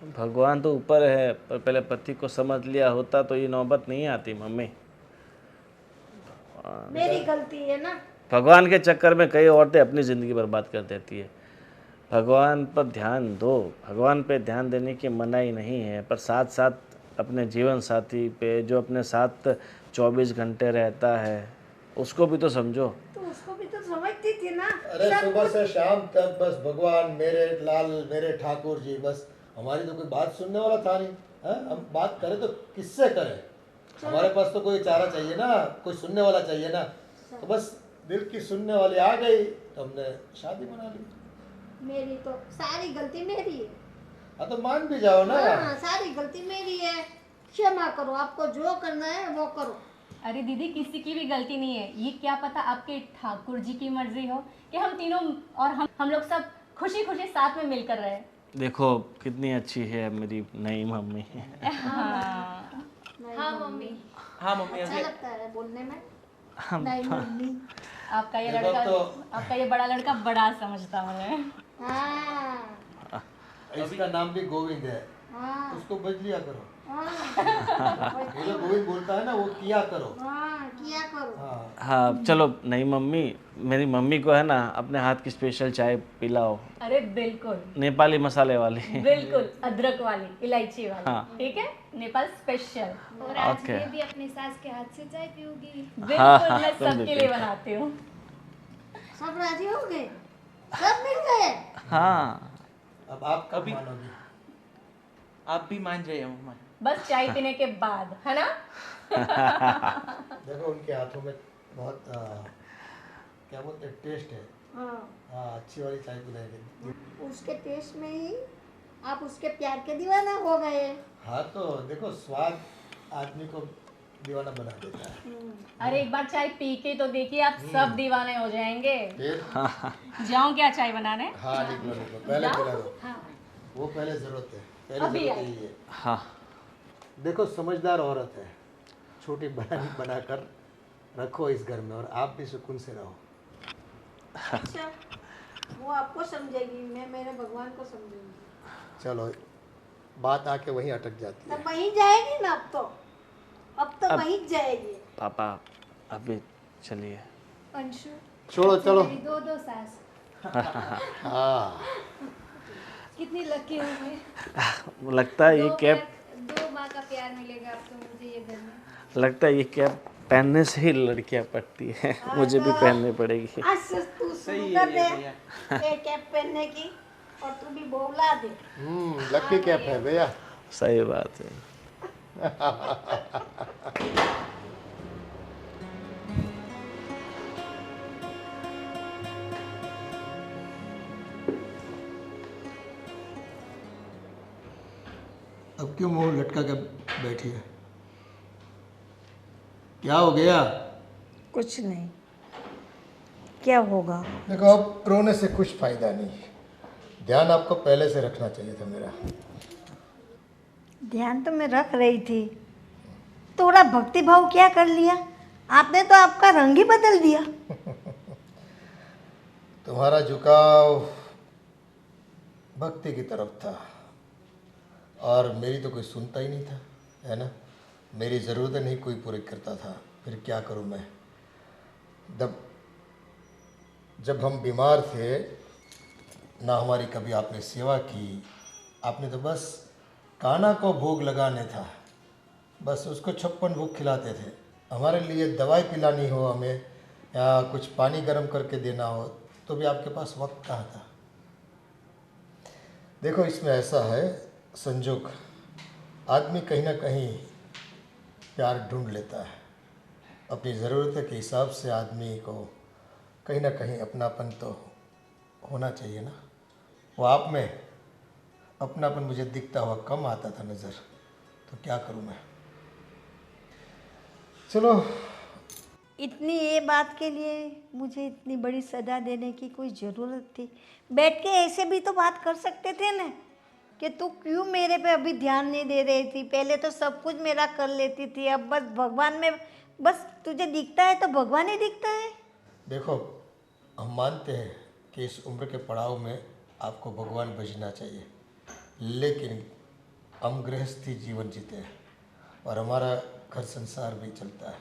भगवान तो ऊपर है, पर पहले पति को समझ लिया होता तो ये नौबत नहीं आती मम्मी। मेरी गलती है ना। भगवान के चक्कर में कई औरतें अपनी ज़िंदगी बर्बाद कर देती है। भगवान पर ध्यान दो, भगवान पे ध्यान देने की मनाही नहीं है, पर साथ साथ अपने जीवन साथी पे जो अपने साथ 24 घंटे रहता है उसको भी तो समझो। तो उसको भी तो समझती थी ना। अरे सब सुबह कुछ- से शाम तक बस भगवान मेरे लाल मेरे ठाकुर जी, बस हमारी तो कोई बात सुनने वाला था नहीं है। हम बात करें तो किससे करें? हमारे पास तो कोई चारा चाहिए ना, कोई सुनने वाला चाहिए ना। तो बस दिल की सुनने वाली आ गई तो हमने शादी बना ली। मेरी तो सारी गलती मेरी है। हाँ तो मान भी जाओ ना। हाँ, सारी गलती मेरी है। क्षमा करो, आपको जो करना है वो करो। अरे दीदी, किसी की भी गलती नहीं है। ये क्या पता आपके ठाकुर जी की मर्जी हो कि हम तीनों और हम लोग सब खुशी खुशी साथ में मिलकर रहे। देखो कितनी अच्छी है मेरी नई मम्मी। हाँ हाँ मम्मी। हाँ मम्मी, अच्छा अभी लगता है बोलने में। नहीं मम्मी। आपका ये देखो लड़का, तो- आपका ये बड़ा लड़का बड़ा समझता मुझे। हाँ इसका नाम भी गोविंद है, हाँ उसको बज लिया करो। हाँ ये जो गोविंद बोलता है ना वो किया करो। हाँ, किया करो। हाँ हाँ चलो नई मम्मी, मेरी मम्मी को है ना अपने हाथ की स्पेशल चाय पिलाओ, अरे बिल्कुल नेपाली मसाले वाली। बिल्कुल, अदरक वाली, इलायची वाली। हाँ। ठीक है, नेपाल स्पेशल। और आज ओके। मैं भी अपनी सास के हाथ से चाय पीऊंगी। बिल्कुल, मैं तुम भी सबके लिए बनाती हूँ। सब राजी हो गए, सब मिल गए। हाँ अब आप कब अभी- मानोगी? आप भी मान जाइए मम्मा। बस चाय पीने के बाद, है ना? देखो उनके हाथों में बहुत क्या बोलते हैं टेस्ट है। हाँ, हाँ अच्छी वाली चाय पिलाएंगे। उसके टेस्ट में ही आप उसके प्यार के दीवाना हो गए। हाँ तो देखो स्वाद आदमी को दीवाना बना देता है। अरे एक बार चाय पी के तो देखिए, आप सब दीवाने हो जाएंगे। फिर जाऊं क्या चाय बनाने? हाँ निकलो निकलो, पहले पिला दो। वो पहले जरूरत है, पहले अभी जरूरत आई। यही है। हाँ देखो समझदार औरत है, छोटी बहन बनाकर रखो इस घर में और आप भी सुकून से रहो। अच्छा, वो आपको समझेगी, मैं मेरे भगवान को समझूंगी। चलो बात आके वहीं अटक जाती है। तब वहीं जाएगी ना। अब तो वहीं जाएगी। पापा अभी चलिए। अंशु, छोड़ो चलो। मेरी दो दो सास। हाँ कितनी लकी हूँ मैं। लगता है ये कैप, दो माँ का प्यार मिलेगा अब तो मुझे ये घर में। लगता है ये कैप पहनने से ही लड़कियां पड़ती हैं। मुझे भी पहननी पड़ेगी। आज से तू शुरू कर दे ये कैप पहनने की, और तू भी बोला दे। लकी कैप है भैया। सही बात है। अब क्यों मुंह लटका के बैठी है? क्या हो गया? कुछ नहीं, क्या होगा? देखो अब रोने से कुछ फायदा नहीं। ध्यान आपको पहले से रखना चाहिए था मेरा। ध्यान तो मैं रख रही थी, थोड़ा भक्ति भाव क्या कर लिया आपने, तो आपका रंग ही बदल दिया। तुम्हारा झुकाव भक्ति की तरफ था और मेरी तो कोई सुनता ही नहीं था, है ना। मेरी ज़रूरतें नहीं कोई पूरी करता था, फिर क्या करूं मैं। जब हम बीमार थे ना हमारी कभी आपने सेवा की। आपने तो बस कान्हा को भोग लगाने था, बस उसको 56 भोग खिलाते थे। हमारे लिए दवाई पिलानी हो हमें या कुछ पानी गर्म करके देना हो तो भी आपके पास वक्त कहाँ था। देखो इसमें ऐसा है संजोग, आदमी कहीं ना कहीं प्यार ढूंढ लेता है। अपनी ज़रूरत के हिसाब से आदमी को कहीं ना कहीं अपनापन तो होना चाहिए ना। वो आप में अपनापन मुझे दिखता हुआ कम आता था नज़र, तो क्या करूं मैं। चलो इतनी ये बात के लिए मुझे इतनी बड़ी सजा देने की कोई ज़रूरत थी? बैठ के ऐसे भी तो बात कर सकते थे ना, कि तू क्यों मेरे पे अभी ध्यान नहीं दे रही थी। पहले तो सब कुछ मेरा कर लेती थी, अब बस भगवान में, बस तुझे दिखता है तो भगवान ही दिखता है। देखो हम मानते हैं कि इस उम्र के पड़ाव में आपको भगवान बजना चाहिए, लेकिन हम गृहस्थी जीवन जीते हैं और हमारा घर संसार भी चलता है,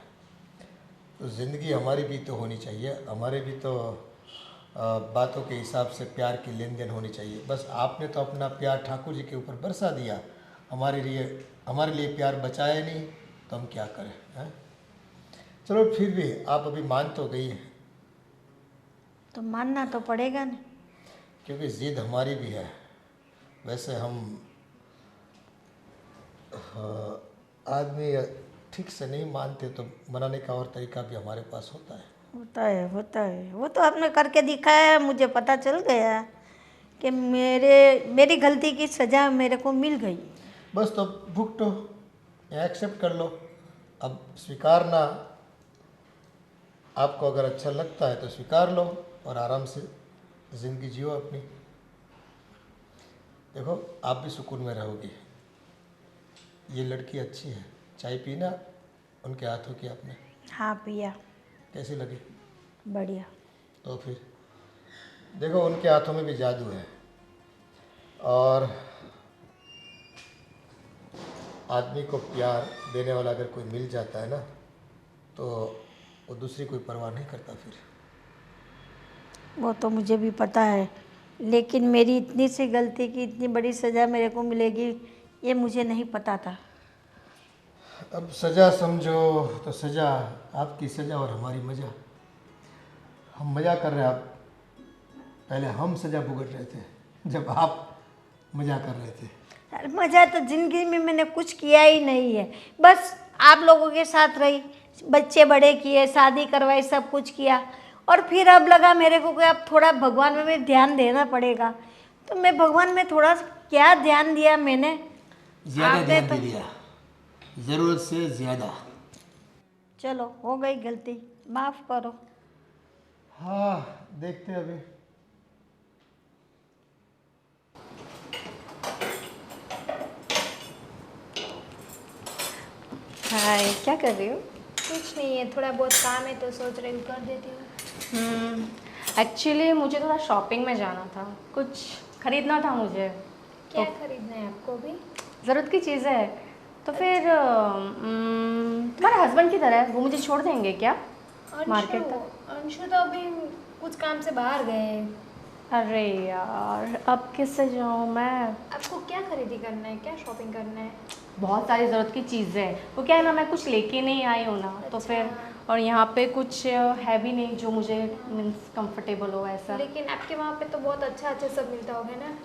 तो ज़िंदगी हमारी भी तो होनी चाहिए, हमारे भी तो बातों के हिसाब से प्यार की लेन देन होनी चाहिए। बस आपने तो अपना प्यार ठाकुर जी के ऊपर बरसा दिया, हमारे लिए प्यार बचाया नहीं, तो हम क्या करें हैं? चलो फिर भी आप अभी मान तो गई हैं, तो मानना तो पड़ेगा ना। क्योंकि ज़िद हमारी भी है। वैसे हम आदमी ठीक से नहीं मानते तो मनाने का और तरीका भी हमारे पास होता है। होता है, वो तो आपने करके दिखाया है, मुझे पता चल गया कि मेरी गलती की सज़ा मेरे को मिल गई। बस तो भुगतो या एक्सेप्ट कर लो। अब स्वीकारना आपको अगर अच्छा लगता है तो स्वीकार लो और आराम से ज़िंदगी जियो अपनी। देखो आप भी सुकून में रहोगी। ये लड़की अच्छी है, चाय पीना उनके हाथों की आपने? हाँ पिया। कैसी लगी? बढ़िया। तो फिर देखो उनके हाथों में भी जादू है, और आदमी को प्यार देने वाला अगर कोई मिल जाता है ना, तो वो दूसरी कोई परवाह नहीं करता फिर। वो तो मुझे भी पता है, लेकिन मेरी इतनी सी गलती की इतनी बड़ी सज़ा मेरे को मिलेगी ये मुझे नहीं पता था। अब सज़ा समझो तो सज़ा, आपकी सज़ा और हमारी मज़ा। हम मज़ा कर रहे हैं, आप पहले हम सज़ा भुगत रहे थे जब आप मज़ा कर रहे थे। अरे मज़ा तो ज़िंदगी में मैंने कुछ किया ही नहीं है, बस आप लोगों के साथ रही, बच्चे बड़े किए, शादी करवाई, सब कुछ किया, और फिर अब लगा मेरे को कि अब थोड़ा भगवान में भी ध्यान देना पड़ेगा। तो मैं भगवान में थोड़ा क्या ध्यान दिया मैंने, ज़्यादा ध्यान दे दिया, ज़रूरत से ज़्यादा। चलो हो गई गलती, माफ़ करो। हाँ देखते हैं अभी। हाय, क्या कर रही हो? कुछ नहीं है, थोड़ा बहुत काम है तो सोच रही हूँ कर देती हूँ। एक्चुअली मुझे थोड़ा शॉपिंग में जाना था, कुछ खरीदना था मुझे। क्या खरीदना है आपको भी? ज़रूरत की चीज़ है। तो फिर तुम्हारे हस्बैंड किधर है? वो मुझे छोड़ देंगे क्या मार्केट तक? अंशु तो अभी कुछ काम से बाहर गए हैं। अरे यार, अब किससे जाऊँ मैं? आपको क्या खरीदी करना है, क्या शॉपिंग करना है? बहुत सारी ज़रूरत की चीज़ें हैं। वो क्या है ना, मैं कुछ लेके नहीं आई हूँ ना, तो फिर और यहाँ पे कुछ है भी नहीं जो मुझे मीन्स कंफर्टेबल हो ऐसा। लेकिन आपके वहाँ पे तो बहुत अच्छा अच्छा सब मिलता होगा ना?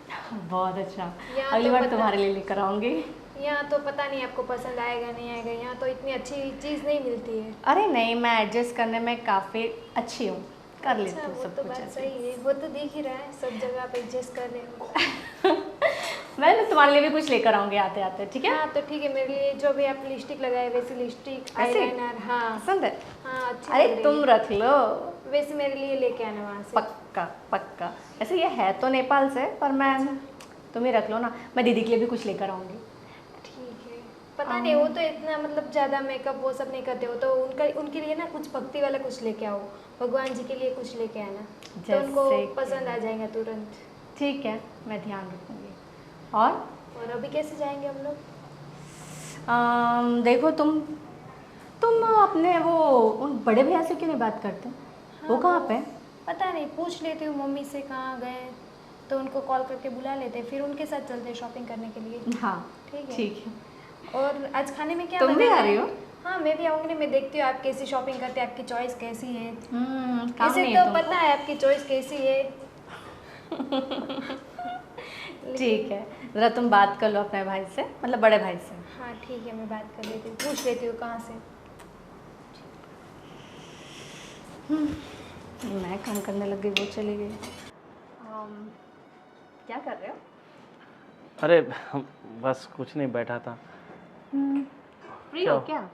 बहुत अच्छा, यहाँ अगली तो बार पता- तुम्हारे लिए लेकर आऊँगी। यहाँ तो पता नहीं आपको पसंद आएगा नहीं आएगा, यहाँ तो इतनी अच्छी चीज़ नहीं मिलती है। अरे नहीं, मैं एडजस्ट करने में काफ़ी अच्छी हूँ, कर लेती अच्छा, हूँ वो सब तो कुछ बात अच्छे सही है, वो तो दिख ही रहा है, सब जगह पे एडजस्ट कर रहे हो। मैं ना तुम्हारे लिए भी कुछ लेकर आऊँगी आते आते, ठीक है? हाँ तो ठीक है, मेरे लिए जो भी आप लिपस्टिक लगाए वैसी लिपस्टिक, ऐसे? आईलाइनर, हाँ पसंद है? हाँ अच्छी अरे लग रही तुम है। रख लो, वैसे मेरे लिए लेके आना वहाँ से। पक्का पक्का। ऐसे ये है तो नेपाल से, पर मैं तुम ही रख लो ना, मैं दीदी के लिए भी कुछ लेकर आऊँगी। ठीक है, पता नहीं वो तो इतना मतलब ज़्यादा मेकअप वो सब नहीं करते हो, तो उनके लिए ना कुछ भक्ति वाला कुछ लेके आओ, भगवान जी के लिए कुछ लेके आना, तो उनको जैसे पसंद आ जाएगा तुरंत। ठीक है, मैं ध्यान रखूँगी। और अभी कैसे जाएंगे हम लोग? देखो तुम अपने वो उन बड़े भैया से क्यों नहीं बात करते? वो कहाँ पे? पता नहीं, पूछ लेती हूँ मम्मी से कहाँ गए, तो उनको कॉल करके बुला लेते हैं, फिर उनके साथ चलते हैं शॉपिंग करने के लिए। हाँ ठीक है। ठीक है। और आज खाने में क्या तुम भी बनाना आ है? रही हो? हाँ मैं भी आऊँगी ना, मैं देखती हूँ आप कैसी शॉपिंग करते हैं, आपकी चॉइस कैसी है। काम इसे नहीं तो है तुमको? पता है आपकी चॉइस कैसी है। ठीक है, ज़रा तुम बात कर लो अपने भाई से, मतलब बड़े भाई से। हाँ ठीक है, मैं बात कर लेती हूँ, पूछ लेती हूँ कहाँ से। मैं काम करने लग गई, वो चली गई। क्या कर रहे हो? अरे बस कुछ नहीं, बैठा था। फ्री हो क्या?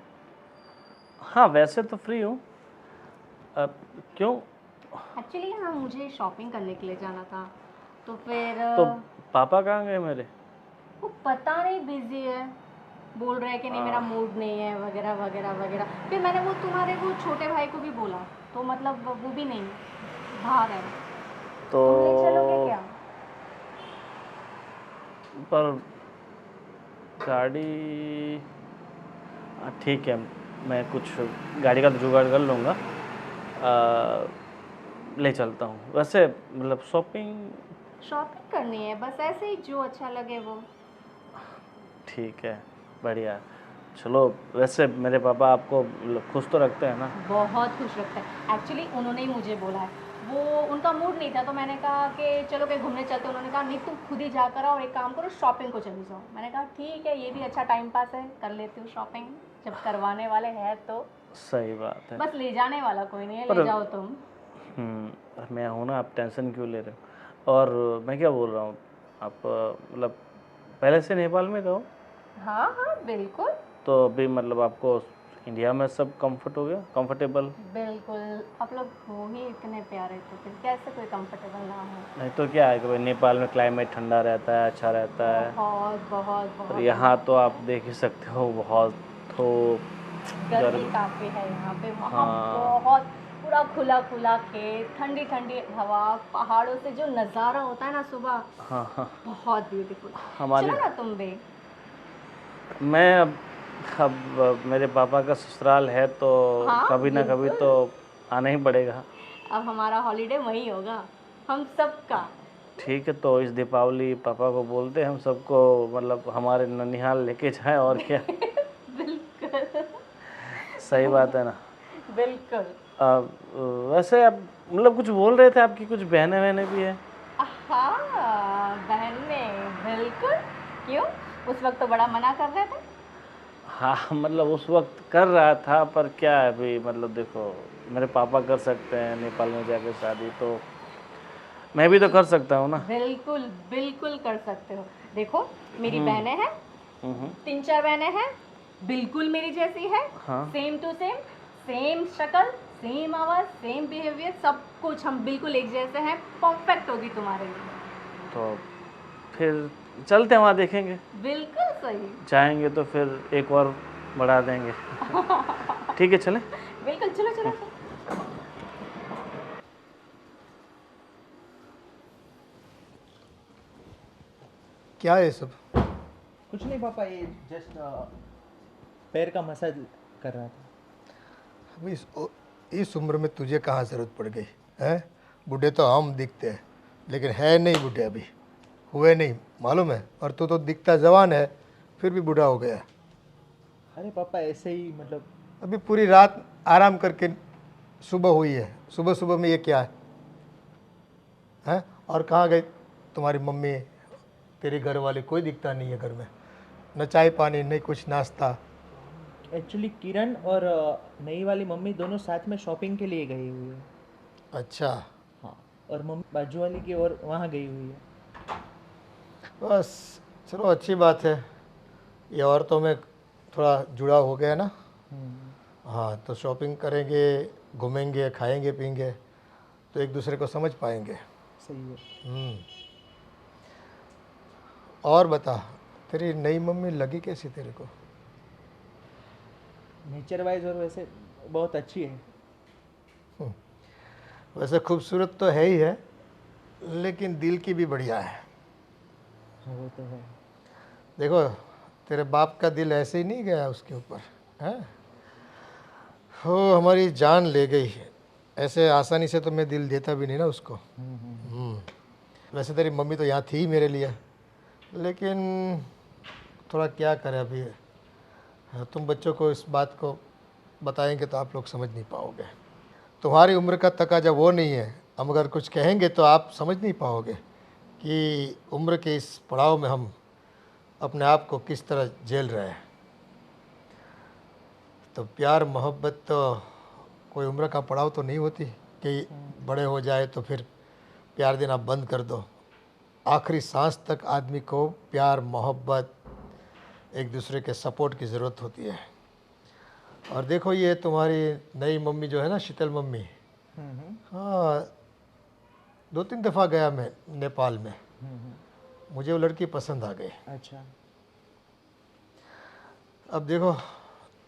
हाँ वैसे तो फ्री हूँ। अब क्यों? एक्चुअली हाँ, मुझे शॉपिंग करने के लिए जाना था, तो फिर तो पापा कहाँ गए मेरे? वो पता नहीं बिजी है, बोल रहे हैं कि नहीं मेरा मूड नहीं है वगैरह वगैरह वगैरह। फिर मैंने वो तुम्हारे वो छोटे भाई को भी बोला, तो मतलब वो भी नहीं, बाहर है। तो तुम ले चलोगे क्या? पर गाड़ी ठीक है, मैं कुछ गाड़ी का तो जुगाड़ कर लूँगा, ले चलता हूँ। वैसे मतलब शॉपिंग करनी है बस, ऐसे ही जो अच्छा लगे वो। ठीक है, बढ़िया। चलो, वैसे मेरे पापा आपको मतलब खुश तो रखते हैं ना? बहुत खुश रखता है। एक्चुअली उन्होंने ही मुझे बोला है, वो उनका मूड नहीं था तो मैंने कहा कि चलो कहीं घूमने चलते हैं। उन्होंने कहा नहीं तुम खुद ही जाकर आओ और एक काम करो शॉपिंग को चली जाओ। मैंने कहा ठीक है, ये भी अच्छा टाइम पास है, कर लेती हूँ शॉपिंग, जब करवाने वाले हैं तो। सही बात है। बस ले जाने वाला कोई नहीं है, पर ले जाओ तुम। मैं हूँ ना, आप टेंशन क्यों ले रहे हो? और मैं क्या बोल रहा हूँ, आप मतलब पहले से नेपाल में रहो? हाँ हाँ बिल्कुल। तो अभी मतलब आपको इंडिया में सब कंफर्ट हो गया, कंफर्टेबल? बिल्कुल, आप लोग हो ही इतने प्यारे तो फिर कैसे कोई कंफर्टेबल ना हो। नहीं तो क्या है कि भाई नेपाल में क्लाइमेट ठंडा रहता है, अच्छा रहता है। बहुत बहुत और बहुत यहाँ तो आप देख ही सकते हो, बहुत धूप, गर्मी काफ़ी है यहाँ पे। वहाँ हाँ। बहुत पूरा खुला खुला खेत, ठंडी ठंडी हवा, पहाड़ों से जो नज़ारा होता है ना सुबह, हाँ हाँ। बहुत ब्यूटीफुल। हमारे चलो ना तुम भी। मैं अब मेरे पापा का ससुराल है तो हाँ, कभी ना कभी बिल्कुल। तो आना ही पड़ेगा। अब हमारा हॉलीडे वही होगा, हम सबका। ठीक है, तो इस दीपावली पापा को बोलते हैं हम सबको मतलब हमारे ननिहाल लेके जाएं, और क्या। बिल्कुल सही बात है ना? बिल्कुल। अब वैसे आप मतलब कुछ बोल रहे थे, आपकी कुछ बहनें वहनें भी हैं? हाँ बहनें, बिल्कुल। क्यों, उस वक्त तो बड़ा मना कर रहे थे। हाँ मतलब उस वक्त कर रहा था, पर क्या है अभी मतलब देखो, मेरे पापा कर सकते हैं नेपाल में जाकर शादी, तो मैं भी तो कर सकता हूँ ना। बिल्कुल बिल्कुल कर सकते हो। देखो मेरी बहनें हैं, हम्म। 3-4 बहनें हैं, बिल्कुल मेरी जैसी है। हाँ। सेम टू सेम, सेम शक्ल, सेम आवाज़, सेम बिहेवियर, सब कुछ हम बिल्कुल एक जैसे हैं। परफेक्ट होगी तुम्हारे लिए। तो फिर चलते हैं, वहाँ देखेंगे। बिल्कुल सही। जाएंगे तो फिर एक और बढ़ा देंगे। ठीक है, चलें? बिल्कुल, चलो चलो चलो। क्या है ये सब? कुछ नहीं पापा, ये जस्ट पैर का मसाज कर रहा था। अभी इस उम्र में तुझे कहाँ ज़रूरत पड़ गई है? बूढ़े तो हम दिखते हैं, लेकिन है नहीं बूढ़े, अभी हुए नहीं, मालूम है? और तू तो दिखता जवान है, फिर भी बूढ़ा हो गया। अरे पापा ऐसे ही मतलब। अभी पूरी रात आराम करके सुबह हुई है, सुबह सुबह में ये क्या है? हैं? और कहाँ गई तुम्हारी मम्मी, तेरे घर वाले? कोई दिखता नहीं है घर में, न चाय पानी, नहीं कुछ नाश्ता। एक्चुअली किरण और नई वाली मम्मी दोनों साथ में शॉपिंग के लिए गई हुई है। अच्छा, हाँ, और मम्मी बाजू वाली की ओर वहाँ गई हुई है। बस चलो अच्छी बात है, ये औरतों में थोड़ा जुड़ा हो गया ना। हाँ, तो शॉपिंग करेंगे, घूमेंगे, खाएंगे पिएंगे, तो एक दूसरे को समझ पाएंगे। सही है। और बता, तेरी नई मम्मी लगी कैसी तेरे को? नेचर वाइज और वैसे बहुत अच्छी है। वैसे खूबसूरत तो है ही है, लेकिन दिल की भी बढ़िया है। वो तो है। देखो, तेरे बाप का दिल ऐसे ही नहीं गया उसके ऊपर, है? हो, हमारी जान ले गई। ऐसे आसानी से तो मैं दिल देता भी नहीं ना उसको। वैसे तेरी मम्मी तो यहाँ थी मेरे लिए, लेकिन थोड़ा क्या करें अभी। तुम बच्चों को इस बात को बताएंगे तो आप लोग समझ नहीं पाओगे। तुम्हारी उम्र का तकाजा वो नहीं है, हम अगर कुछ कहेंगे तो आप समझ नहीं पाओगे कि उम्र के इस पड़ाव में हम अपने आप को किस तरह झेल रहे हैं। तो प्यार मोहब्बत तो कोई उम्र का पड़ाव तो नहीं होती कि बड़े हो जाए तो फिर प्यार देना बंद कर दो। आखिरी सांस तक आदमी को प्यार मोहब्बत, एक दूसरे के सपोर्ट की ज़रूरत होती है। और देखो, ये तुम्हारी नई मम्मी जो है ना, शीतल मम्मी, हाँ 2-3 दफ़ा गया मैं नेपाल में, मुझे वो लड़की पसंद आ गई। अच्छा। अब देखो,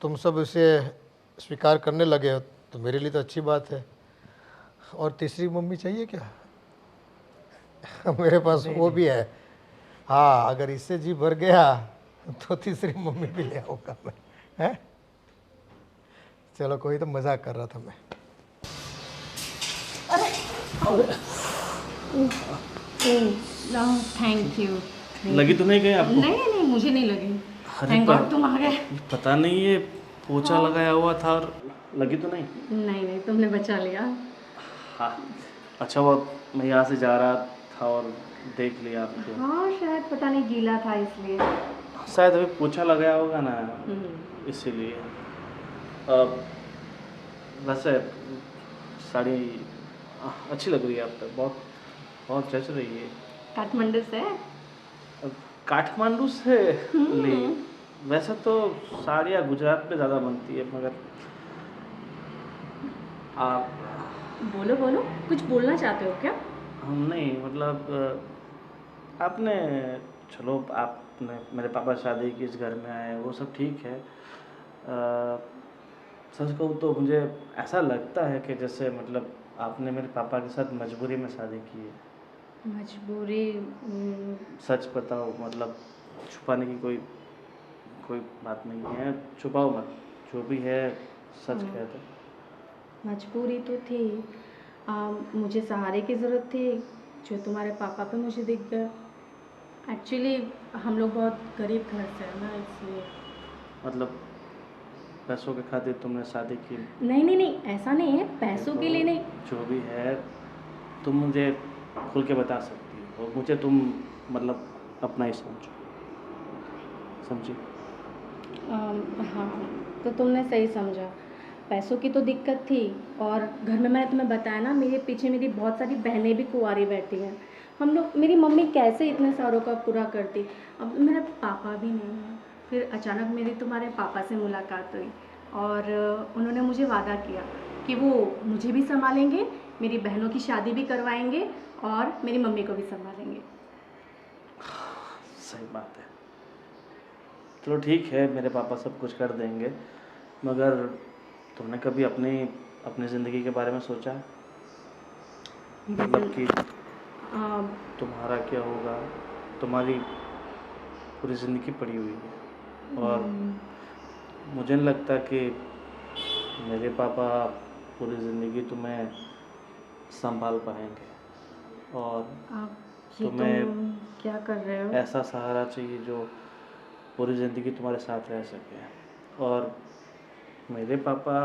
तुम सब इसे स्वीकार करने लगे हो तो मेरे लिए तो अच्छी बात है। और तीसरी मम्मी चाहिए क्या? मेरे पास वो भी है। हाँ, अगर इससे जी भर गया तो तीसरी मम्मी भी ले आऊँगा मैं, हैं? चलो कोई तो मजाक कर रहा था मैं। Thank you. लगी तो नहीं गई आपको? नहीं नहीं मुझे नहीं लगी। अरे थैंक गॉड तुम आ गए। पता नहीं ये पोछा लगाया हुआ था और लगी तो नहीं? नहीं नहीं तुमने बचा लिया। हाँ अच्छा, वो मैं यहाँ से जा रहा था और देख लिया आपको। हाँ शायद पता नहीं गीला था इसलिए। शायद अभी पोछा लगाया होगा ना, इसीलिए। वैसे साड़ी अच्छी लग रही है आप पे, बहुत बहुत जच रही है। काठमांडू से? काठमांडू से ली। वैसे तो साड़ियाँ गुजरात में ज़्यादा बनती है, मगर आप बोलो बोलो, कुछ बोलना चाहते हो क्या? हम नहीं, मतलब आपने, चलो आपने मेरे पापा शादी की, इस घर में आए, वो सब ठीक है। सच कहूँ तो मुझे ऐसा लगता है कि जैसे मतलब आपने मेरे पापा के साथ मजबूरी में शादी की है। मजबूरी? सच बताओ, मतलब छुपाने की कोई कोई बात नहीं है, छुपाओ मत, जो भी है सच कह दो। मजबूरी तो थी। मुझे सहारे की ज़रूरत थी, जो तुम्हारे पापा पे मुझे दिख गया। एक्चुअली हम लोग बहुत गरीब घर से हैं ना, इसलिए। मतलब पैसों के खातिर तुमने शादी की? नहीं नहीं नहीं, ऐसा नहीं है, पैसों के लिए नहीं। जो भी है तुम मुझे खुल के बता सकती हो, और मुझे तुम मतलब अपना ही समझो, समझी? हाँ तो तुमने सही समझा। पैसों की तो दिक्कत थी, और घर में मैंने तुम्हें बताया ना, मेरे पीछे मेरी बहुत सारी बहनें भी कुंवारी बैठी हैं। हम लोग, मेरी मम्मी कैसे इतने सारों का पूरा करती। अब मेरे पापा भी नहीं हैं। फिर अचानक मेरी तुम्हारे पापा से मुलाकात हुई, और उन्होंने मुझे वादा किया कि वो मुझे भी संभालेंगे, मेरी बहनों की शादी भी करवाएंगे, और मेरी मम्मी को भी संभालेंगे। सही बात है। चलो ठीक है, मेरे पापा सब कुछ कर देंगे, मगर तुमने कभी अपनी ज़िंदगी के बारे में सोचा है? मतलब कि तुम्हारा क्या होगा? तुम्हारी पूरी ज़िंदगी पड़ी हुई है, और मुझे नहीं लगता कि मेरे पापा पूरी ज़िंदगी तुम्हें संभाल पाएंगे, और तुम्हें तुम क्या कर रहे हो? ऐसा सहारा चाहिए जो पूरी ज़िंदगी तुम्हारे साथ रह सके। और मेरे पापा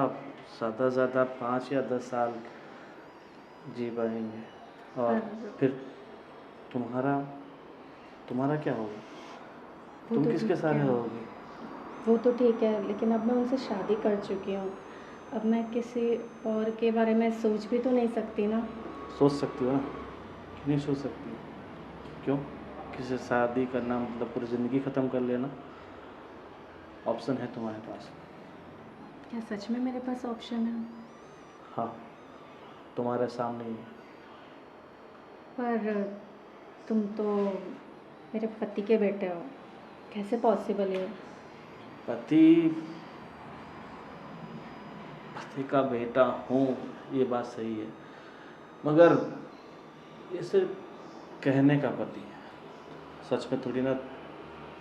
ज़्यादा से ज़्यादा 5 या 10 साल जी पाएंगे, और फिर तुम्हारा क्या होगा? तुम तो किसके ठीक साथ है। रहोगी? वो तो ठीक है, लेकिन अब मैं उनसे शादी कर चुकी हूँ। अब मैं किसी और के बारे में सोच भी तो नहीं सकती ना। सोच सकती हो ना, क्यों नहीं सोच सकती? क्यों? किसी से शादी करना मतलब पूरी ज़िंदगी ख़त्म कर लेना? ऑप्शन है तुम्हारे पास। क्या सच में मेरे पास ऑप्शन है? हाँ, तुम्हारे सामने ही है। पर तुम तो मेरे पति के बेटे हो, कैसे पॉसिबल है? पति का बेटा हूँ, ये बात सही है, मगर ये सिर्फ कहने का पति है। सच में थोड़ी ना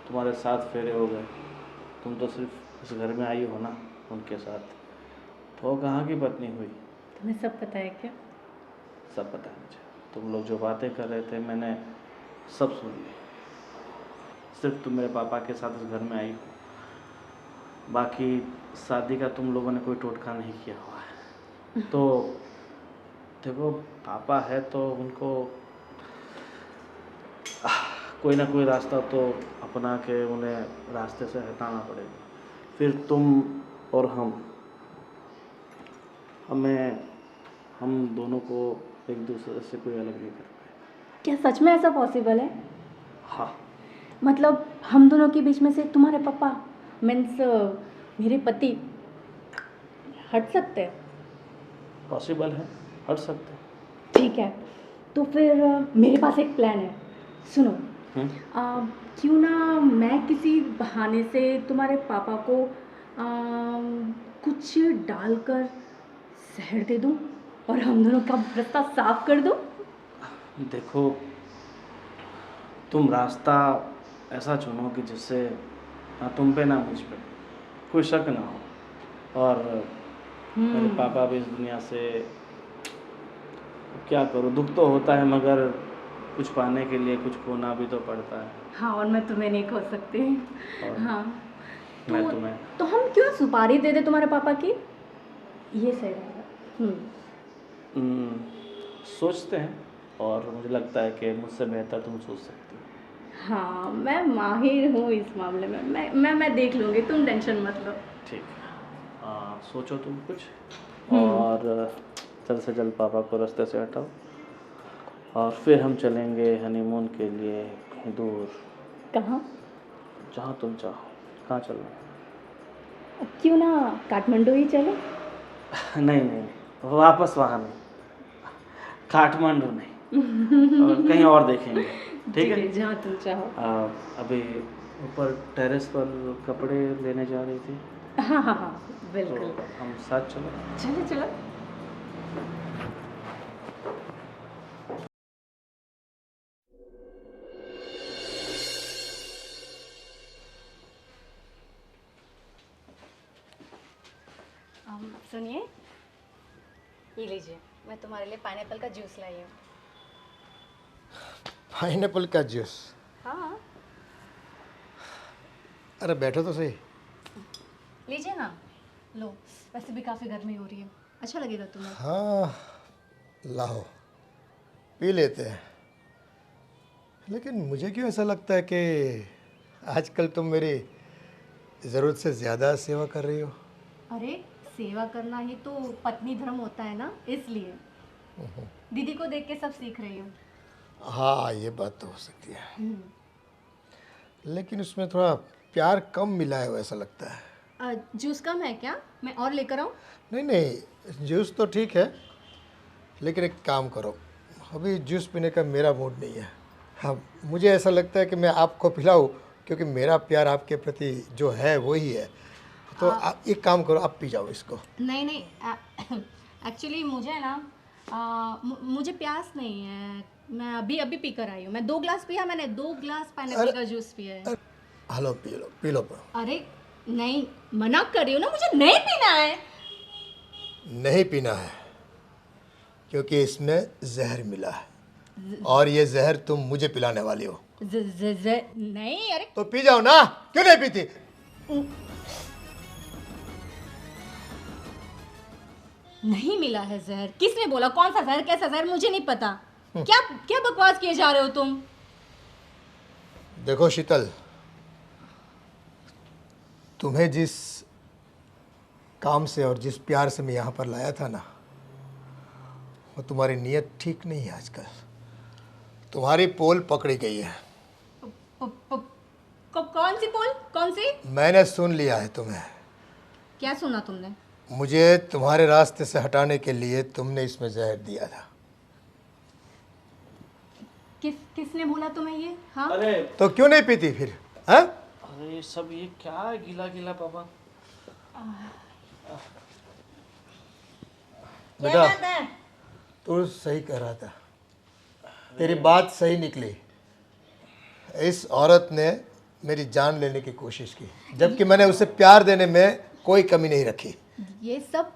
तुम्हारे 7 फेरे हो गए। तुम तो सिर्फ इस घर में आई हो ना उनके साथ, तो कहाँ की पत्नी हुई? तुम्हें सब पता है क्या? सब पता है मुझे। तुम लोग जो बातें कर रहे थे मैंने सब सुन ली। सिर्फ तुम मेरे पापा के साथ इस घर में आई हो, बाकी शादी का तुम लोगों ने कोई टोटका नहीं किया हुआ है। तो देखो, पापा है तो उनको कोई ना कोई रास्ता तो अपना के उन्हें रास्ते से हटाना पड़ेगा। फिर तुम और हम दोनों को एक दूसरे से कोई अलग नहीं कर पाए। क्या सच में ऐसा पॉसिबल है? हाँ। मतलब हम दोनों के बीच में से तुम्हारे पापा मीन्स मेरे पति हट सकते हैं? पॉसिबल है, हट सकते हैं। ठीक है, तो फिर मेरे पास एक प्लान है, सुनो। क्यों ना मैं किसी बहाने से तुम्हारे पापा को कुछ डालकर जहर दे दूं, और हम दोनों का रास्ता साफ कर दूं। देखो, तुम रास्ता ऐसा चुनो कि जिससे ना तुम पे ना मुझ पे कोई शक ना हो। और मेरे पापा भी इस दुनिया से, क्या करूँ, दुख तो होता है मगर कुछ पाने के लिए कुछ खोना भी तो पड़ता है। हाँ, और मैं तुम्हें नहीं खो सकती। और हाँ, मैं तो तुम्हें तो हम क्यों सुपारी दे दे तुम्हारे पापा की? ये सही रहेगा। सोचते हैं, और मुझे लगता है कि मुझसे बेहतर तुम सोच सकती हो। हाँ, मैं माहिर हूँ इस मामले में। मैं देख लूँगी, तुम टेंशन मत लो। ठीक है, सोचो तुम कुछ और जल्द से जल्द पापा को रास्ते से हटाओ, और फिर हम चलेंगे हनीमून के लिए कहीं दूर। कहाँ? जहाँ तुम चाहो। कहाँ चलना? क्यों ना काठमांडू ही चलो। नहीं नहीं नहीं, वापस वहाँ नहीं, काठमांडू नहीं, और कहीं और देखेंगे। ठीक है, जहाँ तुम चाहो। अभी ऊपर टेरेस पर कपड़े लेने जा रही थी, हाँ हाँ हाँ, तो बिल्कुल। हम साथ चलो। चलो चलो। सुनिए, ये लीजिए, मैं तुम्हारे लिए पाइनएप्पल का जूस लाई हूँ। पाइनएप्पल का जूस? हाँ, अरे बैठो तो सही। लीजिए ना। लो, वैसे भी काफ़ी गर्मी हो रही है, अच्छा लगेगा तुम्हें। हाँ लाओ, पी लेते हैं। लेकिन मुझे क्यों ऐसा लगता है कि आजकल तुम मेरी ज़रूरत से ज़्यादा सेवा कर रही हो? अरे, सेवा करना ही तो पत्नी धर्म होता है ना, इसलिए दीदी को देख के सब सीख रही हूँ। हाँ ये बात तो हो सकती है, लेकिन उसमें थोड़ा प्यार कम मिला है वैसा लगता है। जूस कम है क्या? मैं और लेकर आऊँ? नहीं नहीं, जूस तो ठीक है, लेकिन एक काम करो, अभी जूस पीने का मेरा मूड नहीं है। हाँ, मुझे ऐसा लगता है कि मैं आपको पिलाऊं, क्योंकि मेरा प्यार आपके प्रति जो है वही है। तो आप एक काम करो, आप पी जाओ इसको। नहीं नहीं, एक्चुअली मुझे ना मुझे प्यास नहीं है। मैं अभी अभी पी कर आई हूँ। मैं 2 ग्लास पिया, मैंने 2 ग्लास पाइनएप्पल का जूस पिया है। Hello, P low. अरे नहीं, मना कर रही हूँ ना, मुझे नहीं पीना है। नहीं पीना है क्योंकि इसमें जहर मिला है, और ये जहर तुम मुझे पिलाने वाली हो। नहीं, अरे तो पी जाओ ना, क्यों नहीं पीती? नहीं मिला है जहर। किसने बोला? कौन सा जहर, कैसा जहर, मुझे नहीं पता। क्या क्या बकवास किए जा रहे हो तुम? देखो शीतल, तुम्हें जिस काम से और जिस प्यार से मैं यहाँ पर लाया था ना, वो तुम्हारी नीयत ठीक नहीं है आजकल। तुम्हारी पोल पकड़ी गई है। कौन सी पोल? कौन सी? मैंने सुन लिया है तुम्हें। क्या सुना तुमने? मुझे तुम्हारे रास्ते से हटाने के लिए तुमने इसमें जहर दिया था। किसने बोला तुम्हें ये? हाँ, अरे तो क्यों नहीं पीती फिर? हाँ? अरे सब ये क्या है, गीला गीला पापा? बेटा, तू सही कह रहा था, तेरी बात सही निकली। इस औरत ने मेरी जान लेने की कोशिश की, जबकि मैंने उसे प्यार देने में कोई कमी नहीं रखी। ये सब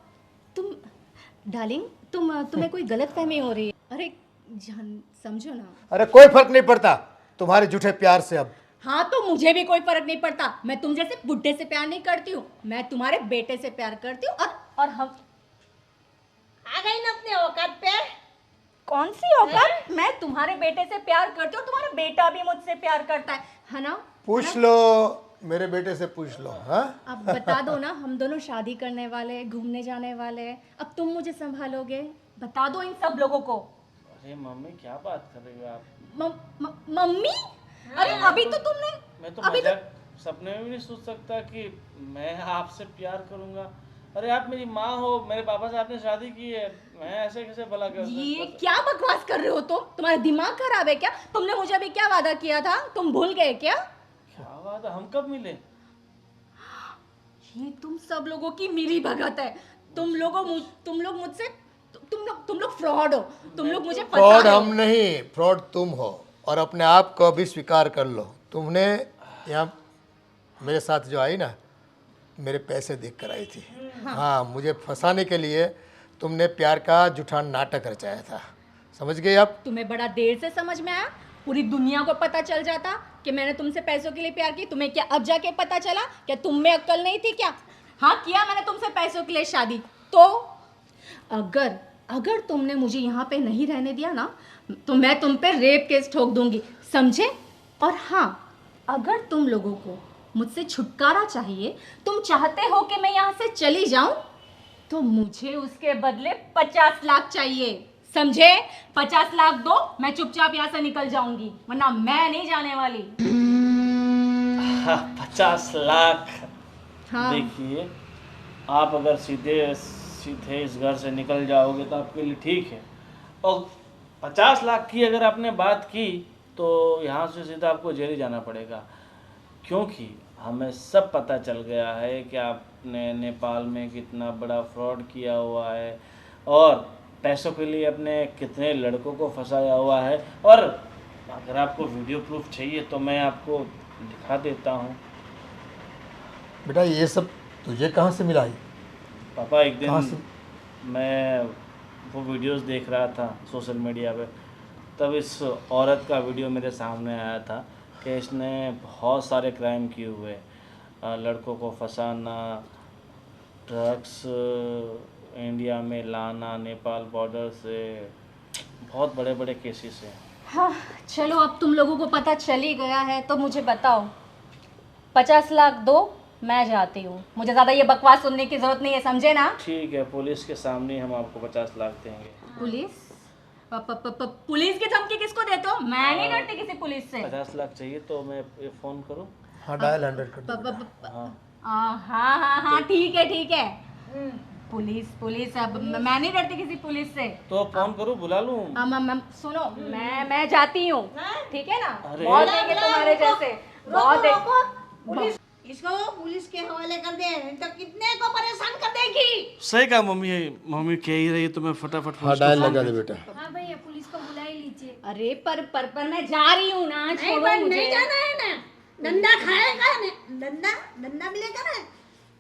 तुम डार्लिंग, तुम्हें कोई गलतफहमी हो रही है। अरे जान, समझो ना। अरे कोई फर्क नहीं पड़ता तुम्हारे झूठे प्यार से अब। हाँ, तो मुझे भी कोई फर्क नहीं पड़ता। मैं तुम जैसे बुड्ढे से प्यार नहीं करती हूँ, मैं तुम्हारे बेटे से प्यार करती हूँ। और हम आ गई ना अपने औकात पे। कौन सी औकात? मैं तुम्हारे बेटे से प्यार करती हूँ, तुम्हारा बेटा भी मुझसे प्यार करता है ना? पूछ लो, मेरे बेटे से पूछ लो। हाँ, अब बता दो ना, हम दोनों शादी करने वाले, घूमने जाने वाले, अब तुम मुझे संभालोगे? बता दो इन सब लोगों को। अरे मम्मी क्या बात कर रही हो आप? मम्मी? अरे अभी तो तुमने, मैं तो अभी तो मजाक सपने में भी नहीं सोच सकता कि मैं आपसे प्यार करूंगा। अरे आप मेरी माँ हो, मेरे पापा से आपने शादी की है, मैं ऐसे कैसे भला कर ये क्या बकवास कर रहे हो तुम? तुम्हारा दिमाग खराब है क्या? तुमने मुझे अभी क्या वादा किया था, तुम भूल गए क्या? क्या बात है, हम कब मिले? ये तुम सब लोगों की मिली भगत है। तुम लोग मुझसे, तुम लोग फ्रॉड हो। तुम लोग मुझे फंसा फ्रॉड रहे हो। हम नहीं, फ्रॉड तुम हो, और अपने आप को अभी स्वीकार कर लो। तुमने यहाँ मेरे साथ जो आई ना, मेरे पैसे देख कर आई थी। हाँ, मुझे फंसाने के लिए तुमने प्यार का झूठा नाटक रचाया था, समझ गए आप? तुम्हें बड़ा देर से समझ में आया? पूरी दुनिया को पता चल जाता कि मैंने तुमसे पैसों के लिए प्यार की। तुम्हें क्या अब जाके पता चला? क्या तुम में अक्ल नहीं थी क्या? हाँ, किया मैंने तुमसे पैसों के लिए शादी। तो अगर तुमने मुझे यहाँ पे नहीं रहने दिया ना, तो मैं तुम पे रेप केस ठोक दूंगी, समझे? और हाँ, अगर तुम लोगों को मुझसे छुटकारा चाहिए, तुम चाहते हो कि मैं यहाँ से चली जाऊं, तो मुझे उसके बदले 50 लाख चाहिए, समझे? 50 लाख दो, मैं चुपचाप यहाँ से निकल जाऊंगी, वरना मैं नहीं जाने वाली। 50 लाख? हाँ। देखिए, आप अगर सीधे इस घर से निकल जाओगे तो आपके लिए ठीक है, और 50 लाख की अगर आपने बात की तो यहाँ से सीधा आपको जेल ही जाना पड़ेगा, क्योंकि हमें सब पता चल गया है कि आपने नेपाल में कितना बड़ा फ्रॉड किया हुआ है और पैसों के लिए अपने कितने लड़कों को फंसाया हुआ है। और अगर आपको वीडियो प्रूफ चाहिए तो मैं आपको दिखा देता हूँ। बेटा ये सब तुझे कहाँ से मिला? पापा, एक कहाँ से? दिन मैं वो वीडियोस देख रहा था सोशल मीडिया पे, तब इस औरत का वीडियो मेरे सामने आया था कि इसने बहुत सारे क्राइम किए हुए, लड़कों को फंसाना, ड्रग्स इंडिया में लाना, नेपाल बॉर्डर से, बहुत बड़े बड़े केसेस हैं। हाँ, चलो अब तुम लोगों को पता चल ही गया है, तो मुझे बताओ, 50 लाख दो, मैं जाती हूँ। मुझे ज़्यादा ये बकवास सुनने की ज़रूरत नहीं है, समझे ना? ठीक है, पुलिस के सामने हम आपको 50 लाख देंगे। पुलिस? पुलिस की धमकी किसको देते हो? मैं नहीं डरती किसी पुलिस से। 50 लाख चाहिए तो मैं ये फ़ोन करूँ? हाँ, डायल 100 कर दो बेटा। हाँ, ठीक है। पुलिस अब मैं नहीं डरती किसी पुलिस से। तो फ़ोन करूँ, बुला लूँ? सुनो, मैं जाती हूँ, ठीक है ना? अरे। बहुत देंगे तुम्हारे जैसे, बहुत पुलिस इसको पुलिस के हवाले कर दे, तो कितने को परेशान कर देगी। सही कहा मम्मी कह ही रही है तो मैं फटाफट हाँ, डायल लगा दे बेटा। हाँ भैया, पुलिस को बुला ही लीजिए। अरे पर मैं जा रही हूँ ना, छोड़ो नहीं मुझे। जाना है ना, डंडा खाएगा ना, डंडा मिलेगा ना,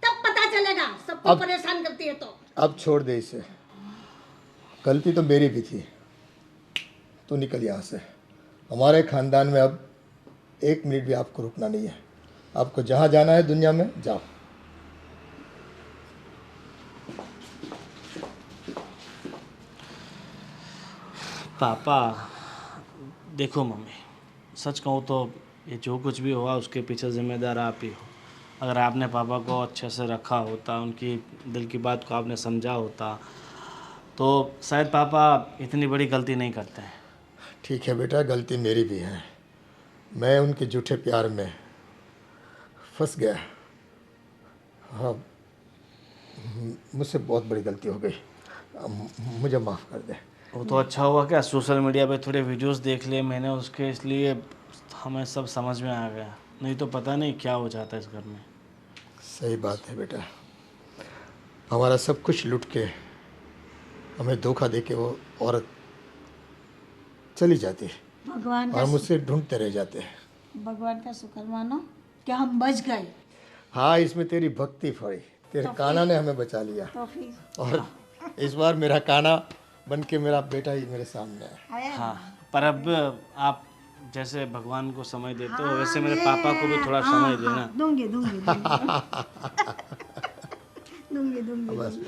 तब पता चलेगा सबको परेशान करती है तो। अब छोड़ दे इसे, गलती तो मेरी भी थी। तू निकल यहाँ से। हमारे खानदान में अब 1 मिनट भी आपको रुकना नहीं है। आपको जहाँ जाना है दुनिया में जाओ। पापा देखो मम्मी, सच कहूँ तो ये जो कुछ भी हुआ उसके पीछे जिम्मेदार आप ही हो। अगर आपने पापा को अच्छे से रखा होता, उनकी दिल की बात को आपने समझा होता, तो शायद पापा इतनी बड़ी गलती नहीं करते हैं। ठीक है बेटा, गलती मेरी भी है। मैं उनके झूठे प्यार में फंस गया। हाँ, मुझसे बहुत बड़ी गलती हो गई, मुझे माफ़ कर दे। वो तो अच्छा हुआ क्या सोशल मीडिया पे थोड़े वीडियोस देख लिए मैंने उसके, इसलिए हमें सब समझ में आ गया, नहीं तो पता नहीं क्या हो जाता इस घर में। सही बात है बेटा, हमारा सब कुछ लूट के, हमें धोखा दे के वो औरत चली जाती है भगवान और मुझसे ढूंढते रह जाते हैं। भगवान का शुक्र मानो कि हम बच गए। हाँ, इसमें तेरी भक्ति फड़ी, तेरे काना ने हमें बचा लिया। तो फिर और इस बार मेरा काना बन के मेरा बेटा ही मेरे सामने है। हाँ, पर अब आप जैसे भगवान को समय देते हो वैसे मेरे पापा को भी थोड़ा समय देना। दूंगी बस